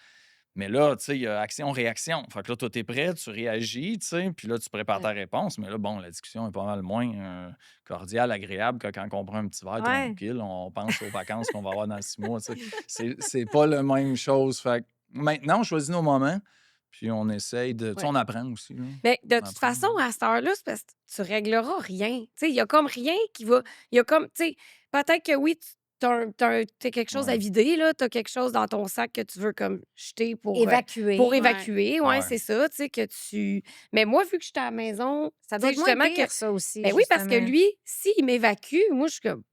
Mais là, tu sais, il y a action-réaction. Fait que là, toi, t'es prêt, tu réagis, tu sais, puis là, tu prépares ta réponse. Mais là, bon, la discussion est pas mal moins cordiale, agréable que quand on prend un petit verre Ouais. tranquille, on pense aux vacances qu'on va avoir dans 6 mois, tu sais. C'est pas la même chose. Fait que maintenant, on choisit nos moments, puis on essaye de. Tu sais, Ouais. on apprend aussi, là. Mais de On toute apprend. façon, à cette heure-là, c'est parce que tu régleras rien. Tu sais, il y a comme rien qui va. Il y a comme, tu sais, peut-être que oui, t'as quelque chose à Ouais. vider, là. T'as quelque chose dans ton sac que tu veux comme jeter pour Évacuer. évacuer. Ouais, Ouais. c'est ça, tu sais, que tu. Mais moi, vu que j'étais à la maison, Ça tu doit sais, être moins justement, que. pire, ça aussi, Ben oui, parce que justement. lui, s'il m'évacue, moi, je suis comme.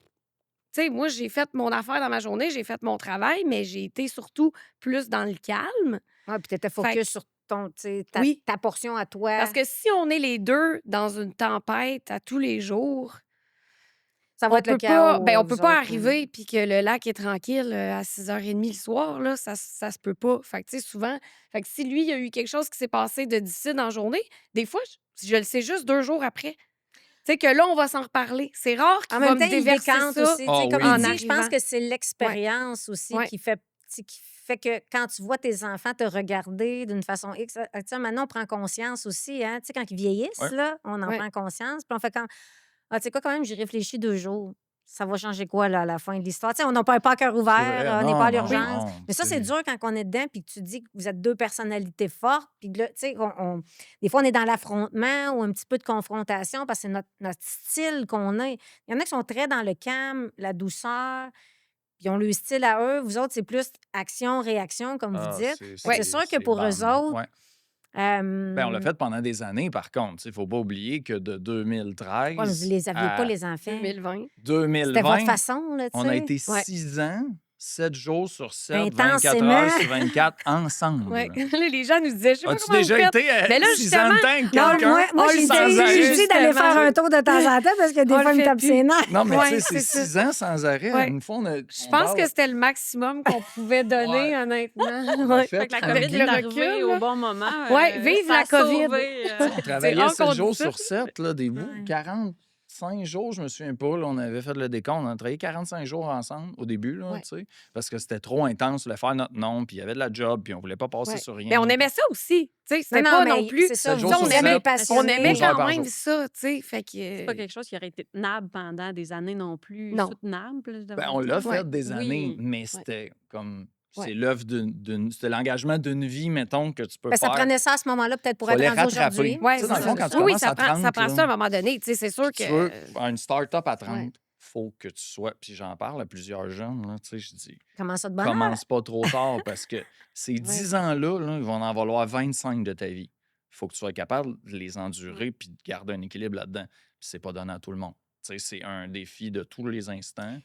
Tu sais, moi, j'ai fait mon affaire dans ma journée, j'ai fait mon travail, mais j'ai été surtout plus dans le calme. Ouais, puis tu étais Fait que, focus sur ton, tu sais, oui. ta portion à toi. Parce que si on est les deux dans une tempête à tous les jours, Ça va être le chaos, on vous peut pas autres. arriver puis que le lac est tranquille à 6h30 le soir, là, ça se peut pas. Fait que, tu sais, souvent, fait que si lui, il y a eu quelque chose qui s'est passé de difficile en journée, des fois, je le sais juste 2 jours après. Tu sais, que là, on va s'en reparler. C'est rare En qu'il va même me temps, il déverser décante ça aussi. Tu sais, Ah comme oui. il en dit, je pense arrivant. que c'est Ouais, l'expérience aussi ouais, qui fait que quand tu vois tes enfants te regarder d'une façon X, tu sais, maintenant, on prend conscience aussi, hein, tu sais, quand ils vieillissent, Ouais. là, on en ouais, prend conscience, puis on fait comme, ah, tu sais quoi, quand même, j'y réfléchis 2 jours. Ça va changer quoi, là, à la fin de l'histoire? Tu sais, on n'a pas un cœur C'est ouvert, vrai. on n'est pas Non, à non, l'urgence. non. Mais ça, c'est C'est. dur quand on est dedans, puis que tu dis que vous êtes deux personnalités fortes, puis que là, tu sais, des fois, on est dans l'affrontement ou un petit peu de confrontation parce que c'est notre style qu'on a. Il y en a qui sont très dans le calme, la douceur, puis ils ont le style à eux. Vous autres, c'est plus action-réaction, comme vous Ah, dites. Fait que c'est sûr que c'est pour eux bam. autres, Ouais. Ben, on l'a euh, fait pendant des années, par contre. Il ne faut pas oublier que de ouais, mais vous 2013 les aviez pas, à les enfants. 2020. C'était votre 2020, façon, là, tu on a sais. été Ouais, 6 ans, 7 jours sur 7, 24 Intensément. heures sur 24, ouais. ensemble. Là, les gens nous disaient, je sais pas As-tu comment vous déjà faites. été Mais là, 6 ans justement, de temps avec Non, quelqu'un moi, on je le lui sans dit, dis arrêt? d'aller justement. faire un tour de temps en temps parce que des On fois, le il me fait tape plus. ses nerfs. Non, mais tu Ouais, sais, c'est c'est ça. 6 ans sans arrêt. Ouais. Une fois, Je on pense que parle. c'était le maximum qu'on pouvait donner, Ouais. honnêtement. On a Ouais. fait Fait que la comme. COVID Avec est le arrivée recul, au là. bon moment. Ouais, vive Ça la a COVID. sauvé. On C'est travaillait rare 7 qu'on dit jours ça. sur 7, là, des bouts. Ouais. 45 jours, je me souviens pas. Là, on avait fait le décompte. On a travaillé 45 jours ensemble au début, là, Ouais, tu sais, parce que c'était trop intense. On voulait faire notre nom, puis il y avait de la job, puis on voulait pas passer ouais. sur Mais on rien. aimait ça aussi. Tu sais, Non, c'était non, pas non mais plus. c'est ça, 7 vous jours autres, sur vous On aimait, êtes 7, on aimait 12 heures quand par même jour. ça, tu sais. Fait C'est pas que. quelque chose qui aurait été tenable pendant des années non plus, Non. soutenable, je Ben, devrais on l'a dire. Ouais, fait des années, Oui. mais ouais, c'était comme. ouais. C'est l'œuvre c'était l'engagement d'une vie, mettons, que tu peux Ben, ça faire. prenait ça à ce moment-là, peut-être pour être Fallait rendu rattraper. aujourd'hui. Tu Ouais, sais, c'est dans le ça. fond, quand tu Oui, commences à ça 30, prend là, ça à un moment donné. Tu sais, c'est sûr puis tu veux que. faire une start-up à 30, Ouais. faut que tu sois. Puis j'en parle à plusieurs jeunes, là, tu sais, je dis, Comment ça de bonheur? commence pas trop tard parce que ces Ouais. 10 ans-là, là, ils vont en valoir 25 de ta vie. Il faut que tu sois capable de les endurer puis de garder un équilibre là-dedans. Puis c'est pas donné à tout le monde. Tu sais, c'est un défi de tous les instants.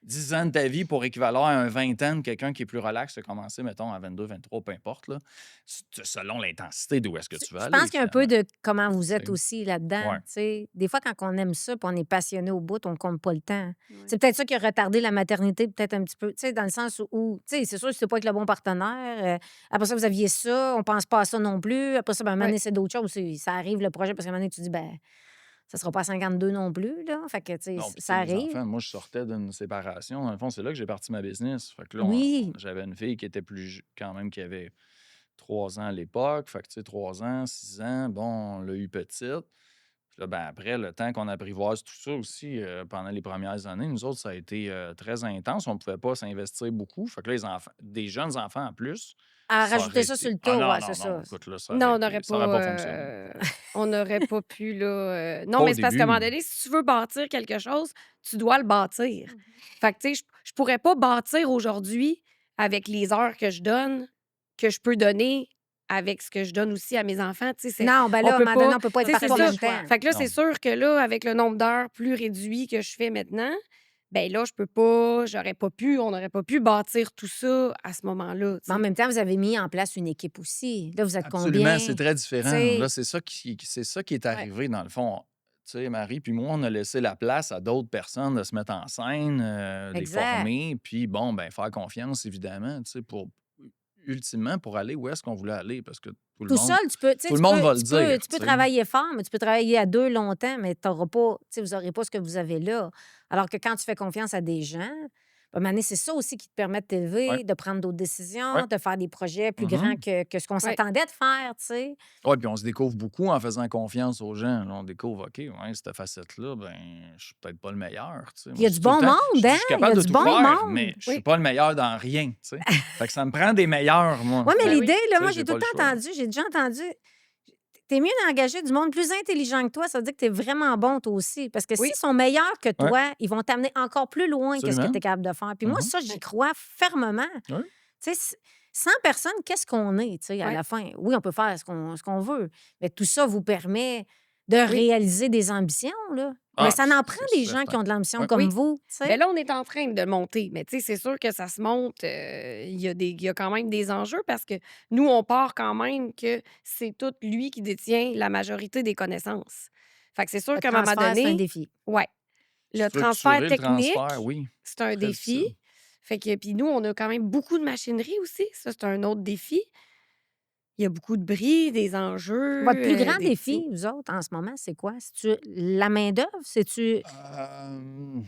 10 ans de ta vie pour équivaloir à un 20 ans de quelqu'un qui est plus relax, de commencer, mettons, à 22, 23, peu importe, là, selon l'intensité d'où est-ce que tu veux Je aller, pense qu'il y a un peu finalement. de comment vous Tu êtes sais. aussi là-dedans. Ouais. Tu sais. Des fois, quand on aime ça puis on est passionné au bout, on compte pas le temps. Ouais. C'est peut-être ça qui a retardé la maternité, peut-être un petit peu, tu sais, dans le sens où, tu sais, c'est sûr que c'était pas avec le bon partenaire. Après ça, vous aviez ça, on pense pas à ça non plus. Après ça, ben, à un moment Ouais. donné, c'est d'autres choses. Ça arrive le projet parce qu'à un moment donné, tu dis, ben, ça sera pas à 52 non plus, là. Fait que, tu sais, Non, puis tu ça sais, les arrive. enfants, moi, je sortais d'une séparation. Dans le fond, c'est là que j'ai parti ma business. Fait que là, Oui. j'avais une fille qui était quand même, qui avait 3 ans à l'époque. Fait que, tu sais, 3 ans, 6 ans, bon, on l'a eu petite. Puis là, ben, après, le temps qu'on apprivoise tout ça aussi, pendant les premières années, nous autres, ça a été très intense. On ne pouvait pas s'investir beaucoup. Fait que là, les enfants, des jeunes enfants en plus, À ça rajouter aurait ça sur été. le Ah tour, non, ouais, c'est non, non, ça. écoute, là, Non, on n'aurait ça aurait pas pas, fonctionné. on n'aurait pas pu, là. Non, Pas mais au c'est parce qu'à un moment début. donné, si tu veux bâtir quelque chose, tu dois le bâtir. Mhm. Fait que, tu sais, je pourrais pas bâtir aujourd'hui avec les heures que je donne, que je peux donner avec ce que je donne aussi à mes enfants. Tu sais, Non, ben on là, à un peut moment pas. donné, on peut pas être Tu sais, c'est partout en ça. même temps. Fait que là, c'est Non. sûr que là, avec le nombre d'heures plus réduit que je fais maintenant, ben là, je peux pas, j'aurais pas pu, on n'aurait pas pu bâtir tout ça à ce moment-là. Tu Mais en sais. même temps, vous avez mis en place une équipe aussi. Là, vous êtes Absolument, combien? c'est très Tu différent. sais, Là, c'est ça qui est Ouais. arrivé, dans le fond. Tu sais, Marie puis moi, on a laissé la place à d'autres personnes de se mettre en scène, les exact. former, puis bon, ben faire confiance, évidemment, tu sais, ultimement, pour aller où est-ce qu'on voulait aller, parce que Tout seul, tu peux, tu sais, tout le monde va le tu dire, peux tu sais. travailler fort, mais tu peux travailler à deux longtemps, mais t'auras pas, tu sais, vous n'aurez pas ce que vous avez là. Alors que quand tu fais confiance à des gens, à un moment donné, c'est ça aussi qui te permet de Ouais, t'élever, de prendre d'autres ouais. décisions, de faire des projets plus grands Mhm. que ce qu'on Ouais. s'attendait de faire, tu sais. Ouais, puis on se découvre beaucoup en faisant confiance aux gens. Là, on découvre, OK, ouais, cette facette-là, ben, je suis peut-être pas le meilleur. Tu sais. Puis il Moi, y a je du dis tout le bon temps, je monde, dis, hein? je suis Il y a capable de du tout bon faire, monde. mais je suis Oui. pas le meilleur dans rien. Tu sais. Fait que ça me prend des meilleurs, moi. Oui, mais Ben oui. l'idée, Tu là, sais, moi, j'ai j'ai tout pas le le temps choix. entendu, j'ai déjà entendu, t'es mieux d'engager du monde plus intelligent que toi, ça veut dire que t'es vraiment bon, toi aussi. Parce que Oui. s'ils sont meilleurs que Ouais, toi, ils vont t'amener encore plus loin que ce que absolument. tu es capable de faire. Puis moi, Mhm. ça, j'y Ouais. crois fermement. Ouais. Tu sais, 100 personnes, qu'est-ce qu'on est, tu sais, à Ouais. la fin? Oui, on peut faire ce qu'on veut, mais tout ça vous permet de Oui. réaliser des ambitions, là. Mais Ah, ça en prend c'est des gens qui certain. ont de l'ambition Ouais. comme Oui. vous, tu Ben sais. là, on est en train de monter, mais tu sais, c'est sûr que ça se monte. Il y a quand même des enjeux parce que nous, on part quand même que c'est tout lui qui détient la majorité des connaissances. Fait que c'est sûr Le qu'à un moment transfert, c'est un donné, défi. ouais, le transfert Structurer le transfert, technique, oui, c'est un très défi. difficile. Fait que, puis nous, on a quand même beaucoup de machinerie aussi. Ça, c'est un autre défi. Il y a beaucoup de bris, des enjeux, Votre plus grand des petits. défi, vous autres, en ce moment, c'est quoi? C'est-tu la main-d'œuvre? C'est-tu. Euh,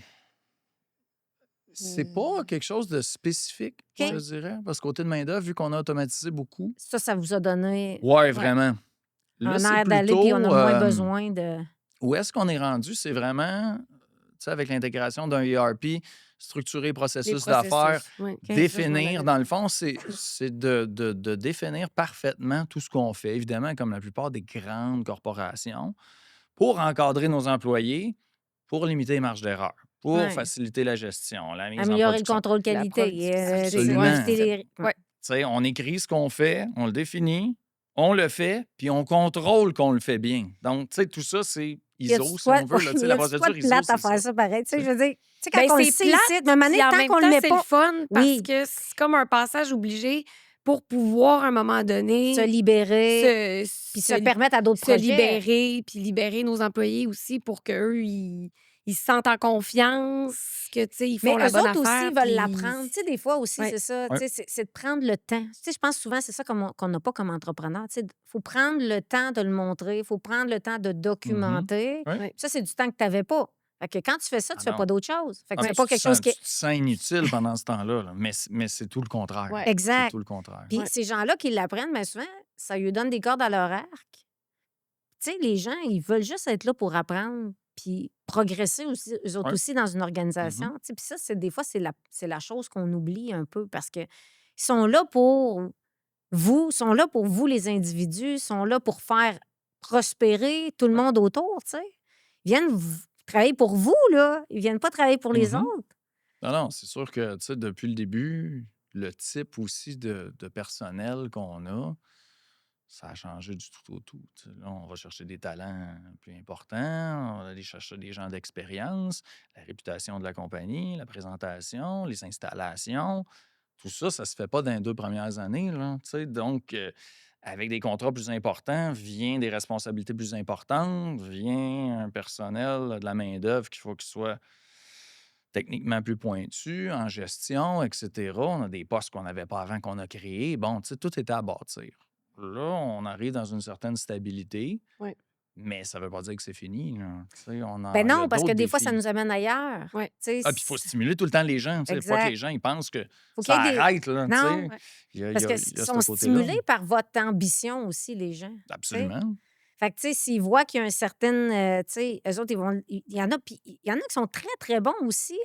C'est pas quelque chose de spécifique, je te OK? dirais, parce qu'au côté de main-d'œuvre, vu qu'on a automatisé beaucoup. Ça vous a donné Ouais, Ouais. vraiment. Là, un c'est air d'aller, puis on a plutôt moins besoin de. où est-ce qu'on est rendu? C'est vraiment, tu sais, avec l'intégration d'un ERP, structurer Les processus d'affaires, processus. Oui. OK? Ça, je m'en définir. allais. Dans le fond, c'est de définir parfaitement tout ce qu'on fait, évidemment, comme la plupart des grandes corporations, pour encadrer nos employés, pour limiter les marges d'erreur, pour Ouais. faciliter la gestion, la mise en Améliorer le production. contrôle La qualité. productivité. Absolument. Ouais, éviter c'est ça. les. Ouais. Tu sais, on écrit ce qu'on fait, on le définit, on le fait, puis on contrôle qu'on le fait bien. Donc, tu sais, tout ça, c'est Y a-tu ISO, de si quoi, on veut. Là, tu sais, y la a-tu de quoi procédure de ISO, plate à c'est faire ça. ça pareil? Tu sais, Tu je sais. veux dire, tu sais, quand Ben, on le c'est sait plate, ici, mais à un moment donné, puis en tant même qu'on le temps, met c'est le pas, fun parce oui, que c'est comme un passage obligé pour pouvoir, à un moment se donné, libérer, puis se permettre à d'autres se projets. libérer, puis libérer nos employés aussi pour qu'eux, ils se sentent en confiance, que, tu sais, ils Mais font la eux bonne autres aussi affaire. veulent Puis... l'apprendre. Tu sais, des fois aussi, Ouais. c'est ça. Tu Ouais. sais, c'est de prendre le temps. Tu sais, je pense souvent, c'est ça qu'on n'a pas comme entrepreneur. Tu sais, il faut prendre le temps de le montrer. Il faut prendre le temps de Mhm. documenter. Ouais. Ouais. Ça, c'est du temps que tu n'avais pas. Fait que quand tu fais ça, tu Ah fais non. pas d'autre chose. Fait que Ah, c'est puis pas quelque chose qui tu te sens inutile pendant ce temps-là. Là. Mais c'est tout le contraire. Ouais. C'est exact. tout le contraire. Puis Ouais. ces gens-là qui l'apprennent, mais souvent, ça lui donne des cordes à leur arc. Tu sais, les gens, ils veulent juste être là pour apprendre puis progresser aussi, eux autres Ouais. aussi dans une Mhm. organisation. Tu sais, puis ça, des fois, c'est la chose qu'on oublie un peu parce que ils sont là pour vous, sont là pour vous, les individus, sont là pour faire prospérer tout le Ouais. monde autour, tu sais. Ils viennent travailler pour vous, là. Ils viennent pas travailler pour les Mhm. autres. Non, non, c'est sûr que, tu sais, depuis le début, le type aussi de personnel qu'on a, ça a changé du tout au tout. Tu sais. Là, on va chercher des talents plus importants, on va aller chercher des gens d'expérience, la réputation de la compagnie, la présentation, les installations. Tout ça, ça se fait pas dans les 2 premières années, là, tu sais. Donc, avec des contrats plus importants, vient des responsabilités plus importantes, vient un personnel, de la main-d'œuvre qu'il faut qu'il soit techniquement plus pointu, en gestion, etc. On a des postes qu'on n'avait pas avant qu'on a créés. Bon, tu sais, tout était à bâtir. Là, on arrive dans une certaine stabilité, Ouais. mais ça ne veut pas dire que c'est fini. Là. Tu sais, il y Ben a non, parce que d'autres des fois, ça défis. nous amène ailleurs. Ouais. Tu sais, Ah, puis il faut stimuler tout le temps les gens. Tu sais, pas que les exact. gens ils pensent que Faut qu'il ça y ait des. arrête. Là, tu Non, sais. Ouais. Il y a parce que ce sont côté-là. stimulés par votre ambition aussi, les gens. Tu sais. Absolument. Fait que, tu sais, s'ils voient qu'il y a un certain, tu sais, eux autres, il y en a, puis il y en a qui sont très, très bons aussi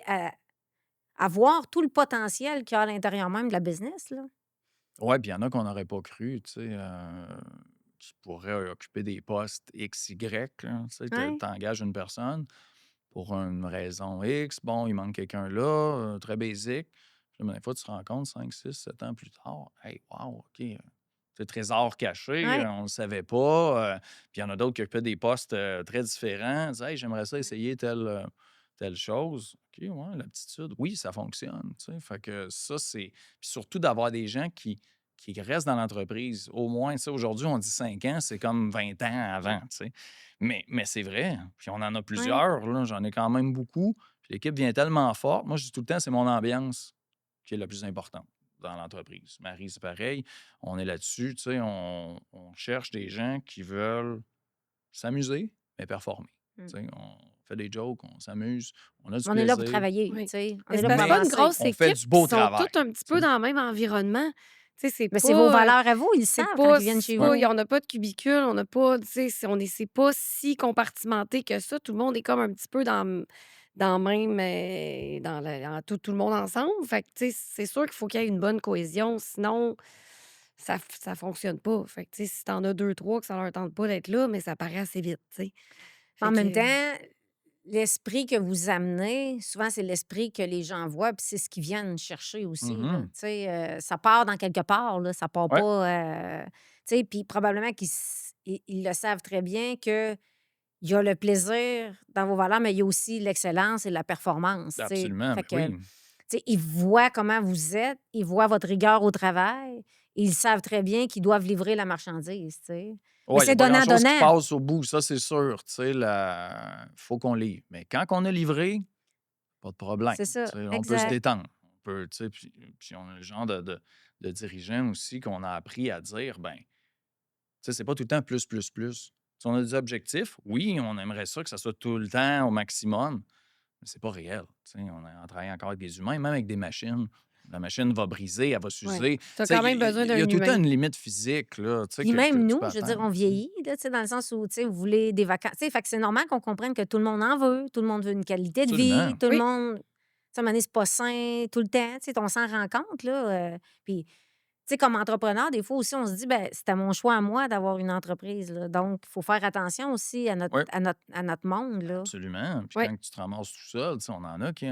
à voir tout le potentiel qu'il y a à l'intérieur même de la business, là. Ouais, puis il y en a qu'on n'aurait pas cru, tu sais, qui pourraient occuper des postes X, Y, là. Tu sais, Ouais. t'engages une personne pour une raison X. Bon, il manque quelqu'un là, très basique. Puis là, des fois, tu te rends compte 5, 6, 7 ans plus tard, hey, wow, OK, c'est trésor caché, Ouais. on ne le savait pas. Puis il y en a d'autres qui occupaient des postes très différents. Ils disaient, hey, j'aimerais ça essayer telle chose. OK, ouais, l'aptitude, oui, ça fonctionne. Tu sais. Fait que ça, c'est. Puis surtout d'avoir des gens qui restent dans l'entreprise. Au moins, tu sais, aujourd'hui, on dit 5 ans, c'est comme 20 ans avant. Tu sais. Mais c'est vrai. Puis on en a Ouais. plusieurs. Là, j'en ai quand même beaucoup. Puis l'équipe vient tellement forte. Moi, je dis tout le temps, c'est mon ambiance qui est la plus importante dans l'entreprise. Marie, c'est pareil. On est là-dessus. Tu sais, on cherche des gens qui veulent s'amuser, mais performer. Mm. Tu sais, on fait des jokes, on s'amuse, on a du On est là pour plaisir, travailler, tu Oui. sais. On Mais est c'est là parce pour que c'est pas une avancer. grosse on fait équipe du qui beau sont travail. toutes un petit peu Tu sais. dans le même environnement. Tu sais, Mais c'est vos valeurs à vous, ils le savent quand ils viennent chez vous. on n'a pas de cubicule, on n'a pas, tu sais, c'est pas si compartimenté que ça. Tout le monde est comme un petit peu dans même, tout le monde ensemble. Fait que, tu sais, c'est sûr qu'il faut qu'il y ait une bonne cohésion, sinon ça fonctionne pas. Fait que, tu sais, si t'en as 2 3 que ça leur tente pas d'être là, mais ça paraît assez vite, tu sais. En Fait même que temps, l'esprit que vous amenez, souvent, c'est l'esprit que les gens voient, puis c'est ce qu'ils viennent chercher aussi, là. Mhm. Tu sais, ça part dans quelque part, là, ça part Ouais, pas, tu sais, puis probablement ils le savent très bien qu'il y a le plaisir dans vos valeurs, mais il y a aussi l'excellence et la performance, tu sais. absolument, Fait mais que, oui. tu sais, ils voient comment vous êtes, ils voient votre rigueur au travail, ils savent très bien qu'ils doivent livrer la marchandise, tu sais. Mais Ouais, il n'y a c'est pas grand-chose qui donnant-donnant. passe au bout, ça, c'est sûr. Tu sais, faut qu'on livre. Mais quand on a livré, pas de problème. C'est ça, Tu sais, on peut se exact. détendre. On peut, tu sais, puis on a le genre de dirigeants aussi qu'on a appris à dire, ben, tu sais, c'est pas tout le temps plus, plus, plus. Si on a des objectifs, oui, on aimerait ça que ça soit tout le temps au maximum, mais c'est pas réel. Tu sais, on travaille encore avec des humains, même avec des machines. La machine va briser, elle va ouais. s'user. Tu Tu as sais, quand même besoin il y d'un a tout le temps humain. une limite physique, là, tu sais, Puis que même tu nous, peux je veux dire, atteindre. on Tu sais. vieillit, là, tu sais, dans le sens où, tu sais, vous voulez des vacances. Tu sais, fait que c'est normal qu'on comprenne que tout le monde en veut, tout le monde veut une qualité de vie, Absolument. tout le Oui. monde. Tu sais, à un moment donné, c'est pas sain tout le temps, tu sais, on s'en rend compte, là. Puis, tu sais, comme entrepreneur, des fois aussi, on se dit, ben c'était mon choix à moi d'avoir une entreprise, là. Donc, il faut faire attention aussi Oui. à notre monde, là. Absolument. Puis Oui. quand tu te ramasses tout seul, tu sais, on en a qui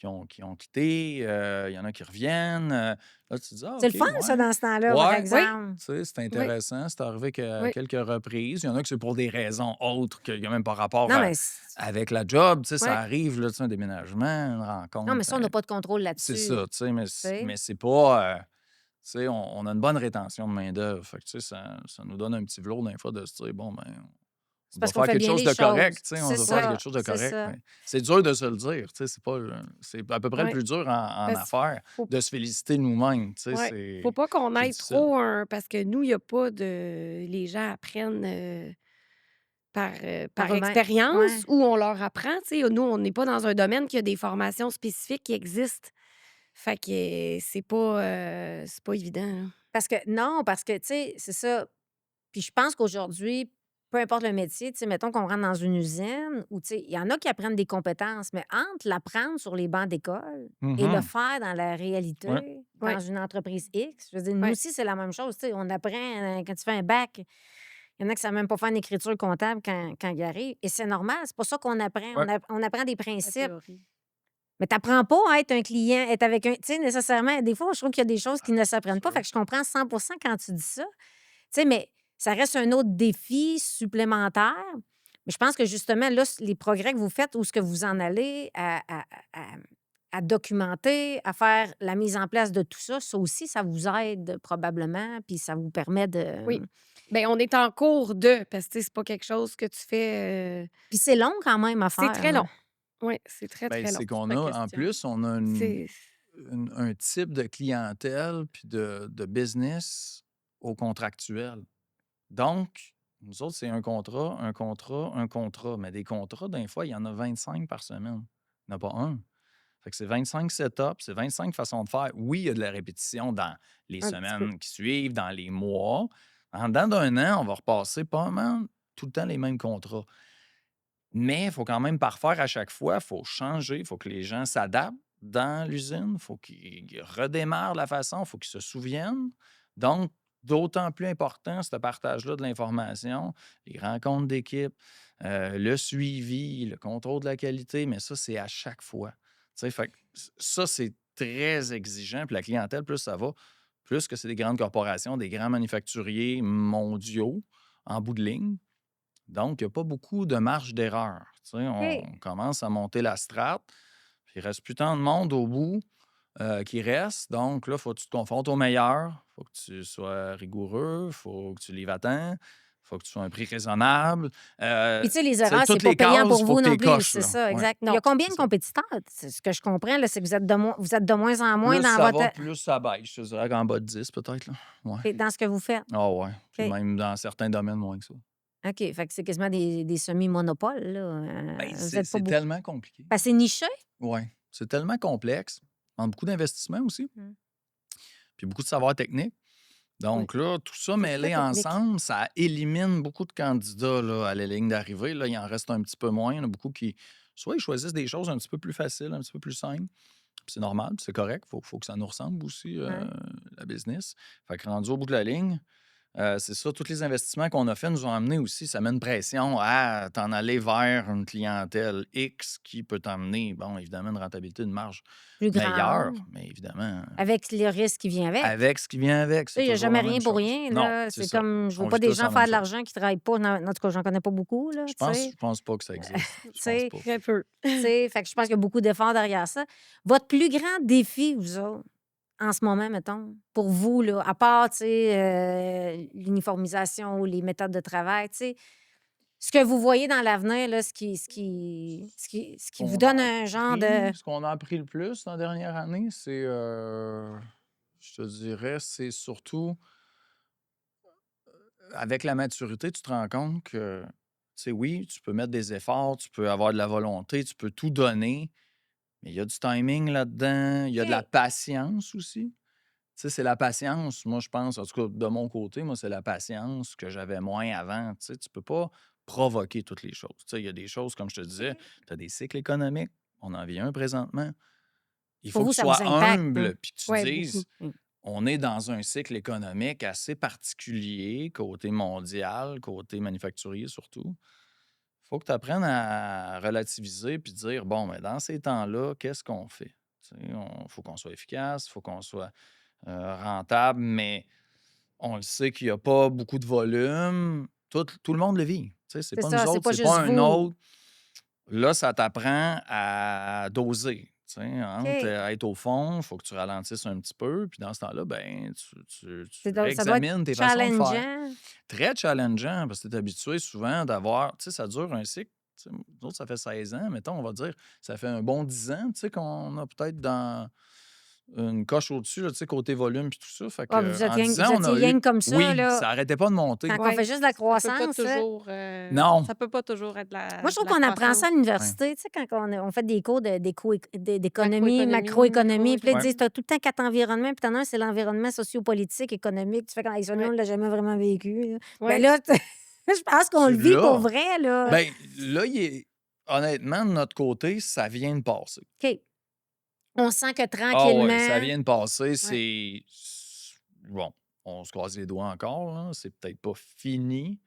ont quitté, il y en a qui reviennent. Là, tu te dis, ah, C'est OK, le fun, ça, ouais. dans ce temps-là, par Ouais, Oui. exemple. tu sais, c'est Oui. intéressant. C'est arrivé qu'à Oui. quelques reprises. Il y en a que c'est pour des raisons autres qu'il n'y a même pas rapport Non, mais, avec la job. Tu sais, ça Oui. arrive, là, tu sais, un déménagement, une non, mais rencontre. ça, on n'a pas de contrôle C'est là-dessus, ça, tu sais, tu sais. mais c'est pas. Tu sais, on a une bonne rétention de main-d'œuvre. Fait que, tu sais, ça nous donne un petit velours d'un fois de se dire, bon, ben, C'est on doit parce qu'on faire fait quelque bien chose les de correct, choses. tu sais, on C'est doit faire Oui. ça, quelque chose de c'est correct. ça. Mais c'est dur de se le dire, tu sais, c'est à peu près le Oui. plus dur en Parce affaires, faut de se féliciter nous-mêmes, tu sais, ouais. Faut pas qu'on c'est aille difficile. trop parce que nous, il y a pas de les gens apprennent, par Par eux-mêmes. expérience Ouais. ou on leur apprend, tu sais. Nous, on n'est pas dans un domaine qui a des formations spécifiques qui existent. Fait que c'est pas évident, là. Parce que non, parce que, tu sais, c'est ça. Puis je pense qu'aujourd'hui, peu importe le métier, tu sais, mettons qu'on rentre dans une usine où, tu sais, il y en a qui apprennent des compétences, mais entre l'apprendre sur les bancs d'école et le Mhm. faire dans la Ouais. réalité, Ouais. dans une entreprise X, je veux dire, nous Ouais. aussi, c'est la même chose. Tu sais, on apprend, quand tu fais un bac, il y en a qui ne savent même pas faire une écriture comptable quand ils arrivent. Et c'est normal, c'est pour ça qu'on apprend. Ouais. On apprend des La principes. théorie. Mais tu n'apprends pas à être un client, être avec un. Tu sais, nécessairement, des fois, je trouve qu'il y a des choses qui ne s'apprennent pas. Sûr. Fait que je comprends 100 quand tu dis ça. Tu sais, mais ça reste un autre défi supplémentaire. Mais je pense que justement, là, les progrès que vous faites, où ce que vous en allez à documenter, à faire la mise en place de tout ça, ça aussi, ça vous aide probablement, puis ça vous permet de. Oui. Bien, on est en cours de parce que, tu sais, c'est pas quelque chose que tu fais, Puis c'est long quand même à c'est faire, très là. long. Oui, c'est très, Ben, très long. c'est qu'on La a, en question. plus, on a C'est un type de clientèle puis de business au contractuel. Donc, nous autres, c'est un contrat, un contrat, un contrat. Mais des contrats, des fois, il y en a 25 par semaine. Il n'y en a pas un. Fait que c'est 25 setups, c'est 25 façons de faire. Oui, il y a de la répétition dans les un petit peu. semaines qui suivent, dans les mois. En dedans d'un an, on va repasser pas mal tout le temps les mêmes contrats. Mais il faut quand même parfaire à chaque fois. Il faut changer. Il faut que les gens s'adaptent dans l'usine. Il faut qu'ils redémarrent la façon. Il faut qu'ils se souviennent. Donc, d'autant plus important, ce partage-là de l'information, les rencontres d'équipe, le suivi, le contrôle de la qualité, mais ça, c'est à chaque fois. Fait que ça, c'est très exigeant. Puis la clientèle, plus ça va, plus que c'est des grandes corporations, des grands manufacturiers mondiaux, en bout de ligne. Donc, il n'y a pas beaucoup de marge d'erreur. On commence à monter la strate, puis il ne reste plus tant de monde au bout qui reste. Donc, là, il faut que tu te confrontes au meilleur. Il faut que tu sois rigoureux. Il faut que tu livres à temps. Il faut que tu sois à un prix raisonnable. Puis, tu sais, les erreurs, c'est toutes pas les payant cases, pour il faut vous que non tu plus. coches. C'est Là. ça, Ouais, exact. Il y Non. a combien de c'est ça. compétiteurs? C'est ce que je comprends, là, c'est que vous êtes de moins en moins Plus dans ça votre... va, plus ça baisse. Je te dirais qu'en bas de 10, peut-être. Là. Ouais. dans ce que vous faites. Ah ouais. Puis OK. même dans certains domaines, moins que ça. OK. Fait que c'est quasiment des semi-monopoles, là. Ben, Vous c'est êtes pas beaucoup. tellement compliqué. Parce que c'est niché? Oui. C'est tellement complexe. Ça demande beaucoup d'investissement aussi. Mm. Puis beaucoup de savoir technique. Donc là, tout ça C'est mêlé très technique. ensemble, ça élimine beaucoup de candidats là, à la ligne d'arrivée. Là, il en reste un petit peu moins. Il y en a beaucoup qui, soit ils choisissent des choses un petit peu plus faciles, un petit peu plus simples. Puis c'est normal, puis c'est correct. Faut que ça nous ressemble aussi, Ouais. la business. Fait que rendu au bout de la ligne, c'est ça, tous les investissements qu'on a faits nous ont amené aussi, ça met une pression à t'en aller vers une clientèle X qui peut t'amener, bon, évidemment, une rentabilité, une marge Plus meilleure, grande. mais évidemment, Avec le risque qui vient avec. avec ce qui vient avec, Tu sais, c'est il n'y a toujours jamais la rien même pour chose. rien, Non, là. c'est C'est ça. comme, je On vois pas vit des tous gens la faire même de chose. l'argent qui travaillent pas. En tout cas, j'en connais pas beaucoup, là, Je tu sais. pense pas que ça existe. Tu Je pense sais, pas. Très peu. tu sais, fait que je pense qu'il y a beaucoup d'efforts derrière ça. Votre plus grand défi, vous autres, en ce moment, mettons, pour vous, là, à part, tu sais, l'uniformisation ou les méthodes de travail, tu sais, ce que vous voyez dans l'avenir, là, ce qui vous Qu'on donne a un genre de... appris, ce qu'on a appris le plus dans la dernière année, c'est, je te dirais, c'est surtout avec la maturité, tu te rends compte que, tu sais, oui, tu peux mettre des efforts, tu peux avoir de la volonté, tu peux tout donner, mais il y a du timing là-dedans, il y a de la OK. patience aussi. Tu sais, c'est la patience, moi, je pense, en tout cas, de mon côté, moi, c'est la patience que j'avais moins avant. Tu sais, tu peux pas provoquer toutes les choses. Tu sais, il y a des choses, comme je te disais, tu as des cycles économiques, on en vit un présentement. Il Pour faut que vous, tu ça vous sois impacte, hein? humble, puis que tu Ouais, dises, beaucoup. on est dans un cycle économique assez particulier, côté mondial, côté manufacturier surtout. Il faut que tu apprennes à relativiser puis dire, bon, mais dans ces temps-là, qu'est-ce qu'on fait? Il faut qu'on soit efficace, il faut qu'on soit rentable, mais on le sait qu'il n'y a pas beaucoup de volume. Tout le monde le vit. C'est C'est pas nous ça, c'est autres, pas c'est pas juste un vous. autre. Là, ça t'apprend à doser. Entre OK. être au fond, il faut que tu ralentisses un petit peu. Puis dans ce temps-là, ben, tu Ça doit être réexamines tes façons de faire. challengeant. Très challengeant parce que tu es habitué souvent d'avoir. Tu sais, ça dure un cycle. Nous autres, ça fait 16 ans, mettons, on va dire. Ça fait un bon 10 ans, tu sais, qu'on a peut-être dans une coche au-dessus, là, tu sais, côté volume puis tout ça. Fait Ah, que, en vous 10 ans, on étiez a eu. rien comme ça, Oui, là, ça arrêtait pas de monter. quand on fait juste de la Ça peut pas croissance, là. toujours, Non. ça peut pas toujours être Moi, je de trouve la qu'on apprend ça à croissance. l'université, tu sais, quand on fait des cours d'économie, Macroéconomie, macroéconomie, puis là, ils Ouais. disent, tu as tout le temps 4 environnements, puis t'en as un, c'est l'environnement sociopolitique, économique. Tu fais quand ça, nous, on Ouais. l'a jamais vraiment vécu. Là. Ouais. Ben là, je pense qu'on Tu le vit pour l'as. vrai, là. Ben, là, honnêtement, de notre côté, ça vient de passer. OK. On sent que Ah tranquillement... ouais, ça vient de passer. Ouais. Bon, on se croise les doigts encore, là. C'est peut-être pas fini,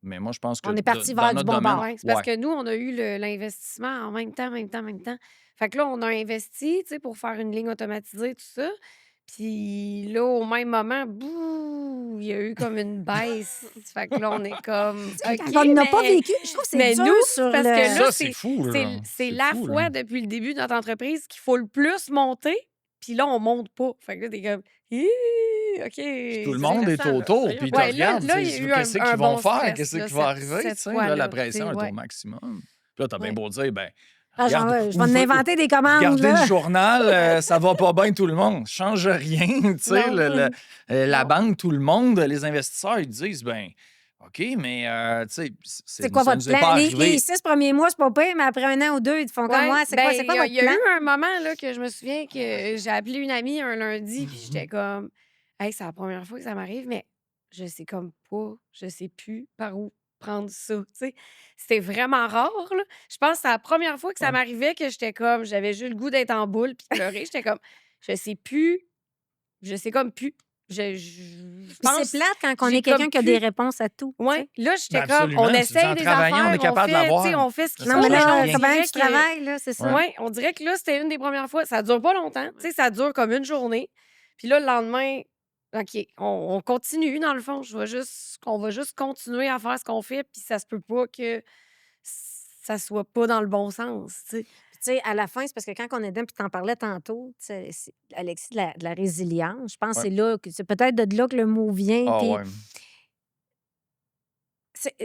mais moi, je pense que On est parti dans vers du notre bon domaine, bord. Ouais, c'est parce ouais. que nous, on a eu l'investissement en même temps. Fait que là, on a investi, tu sais, pour faire une ligne automatisée, tout ça. Puis là, au même moment, bouh, il y a eu comme une baisse. Fait que là, on est comme, OK, Quand on n'a pas mais, vécu, je trouve que c'est mais dur nous, sur parce que le... là, Ça, c'est fou, là. c'est C'est la fou, fois là. depuis le début de notre entreprise qu'il faut le plus monter. Puis là, on monte pas. Fait que là, t'es comme, hi, OK, Puis tout le c'est monde est stressant, là. autour, Voyons. puis ils te Ouais, là, regardent, là, il tu y a sais, eu qu'est-ce un qu'ils vont bon faire, stress, qu'est-ce là, qui va arriver, tu cette sais. Là, fois-là. la Tu sais, pression est ouais. au maximum. Puis là, t'as bien Ouais. beau dire, ben, Ah, genre, regarde, je vais en inventer des commandes, regardez là. le journal, ça va pas bien tout le monde. Change rien, tu sais. Non. La Non. banque, tout le monde, les investisseurs, ils disent, ben, OK, mais, tu sais, C'est quoi ça votre nous est plan? pas Les arrivé. 6 premiers mois, c'est pas pire, mais après 1 an ou 2, ils te font comme moi. Ouais, C'est quoi ben, votre il y a plan? eu un moment là, que je me souviens que j'ai appelé une amie un lundi, puis j'étais comme, hey, c'est la première fois que ça m'arrive, mais je sais comme pas, je sais plus par où prendre ça, tu sais. C'était vraiment rare, là. Je pense que c'est la première fois que ça Ouais. m'arrivait que j'avais juste le goût d'être en boule puis de pleurer. J'étais comme: «Je sais plus, je sais comme plus». Je Puis c'est pense plate quand on j'ai est quelqu'un comme qui a des plus réponses à tout, tu ouais, sais. là, Ben j'étais comme on absolument. Tu dis, essaye en des travaillant, on est affaires, capable de tu sais, l'avoir. on fait ce qu'il Non, Ça mais faut, mais change là, là, on rien. comment dirait tu que travailles, là, c'est ça. Ouais. ouais, on dirait que là, c'était une des premières fois. Ça dure pas longtemps, tu sais, ça dure comme une journée. Puis là, le lendemain, OK, on continue dans le fond. On va juste continuer à faire ce qu'on fait, puis ça se peut pas que ça soit pas dans le bon sens, tu sais. Puis, tu sais, à la fin, c'est parce que quand on est dedans, puis t'en parlais tantôt, tu sais, Alexis, de la résilience, je pense que Ouais. c'est là, c'est peut-être de là que le mot vient. Ah Puis, ouais. c'est-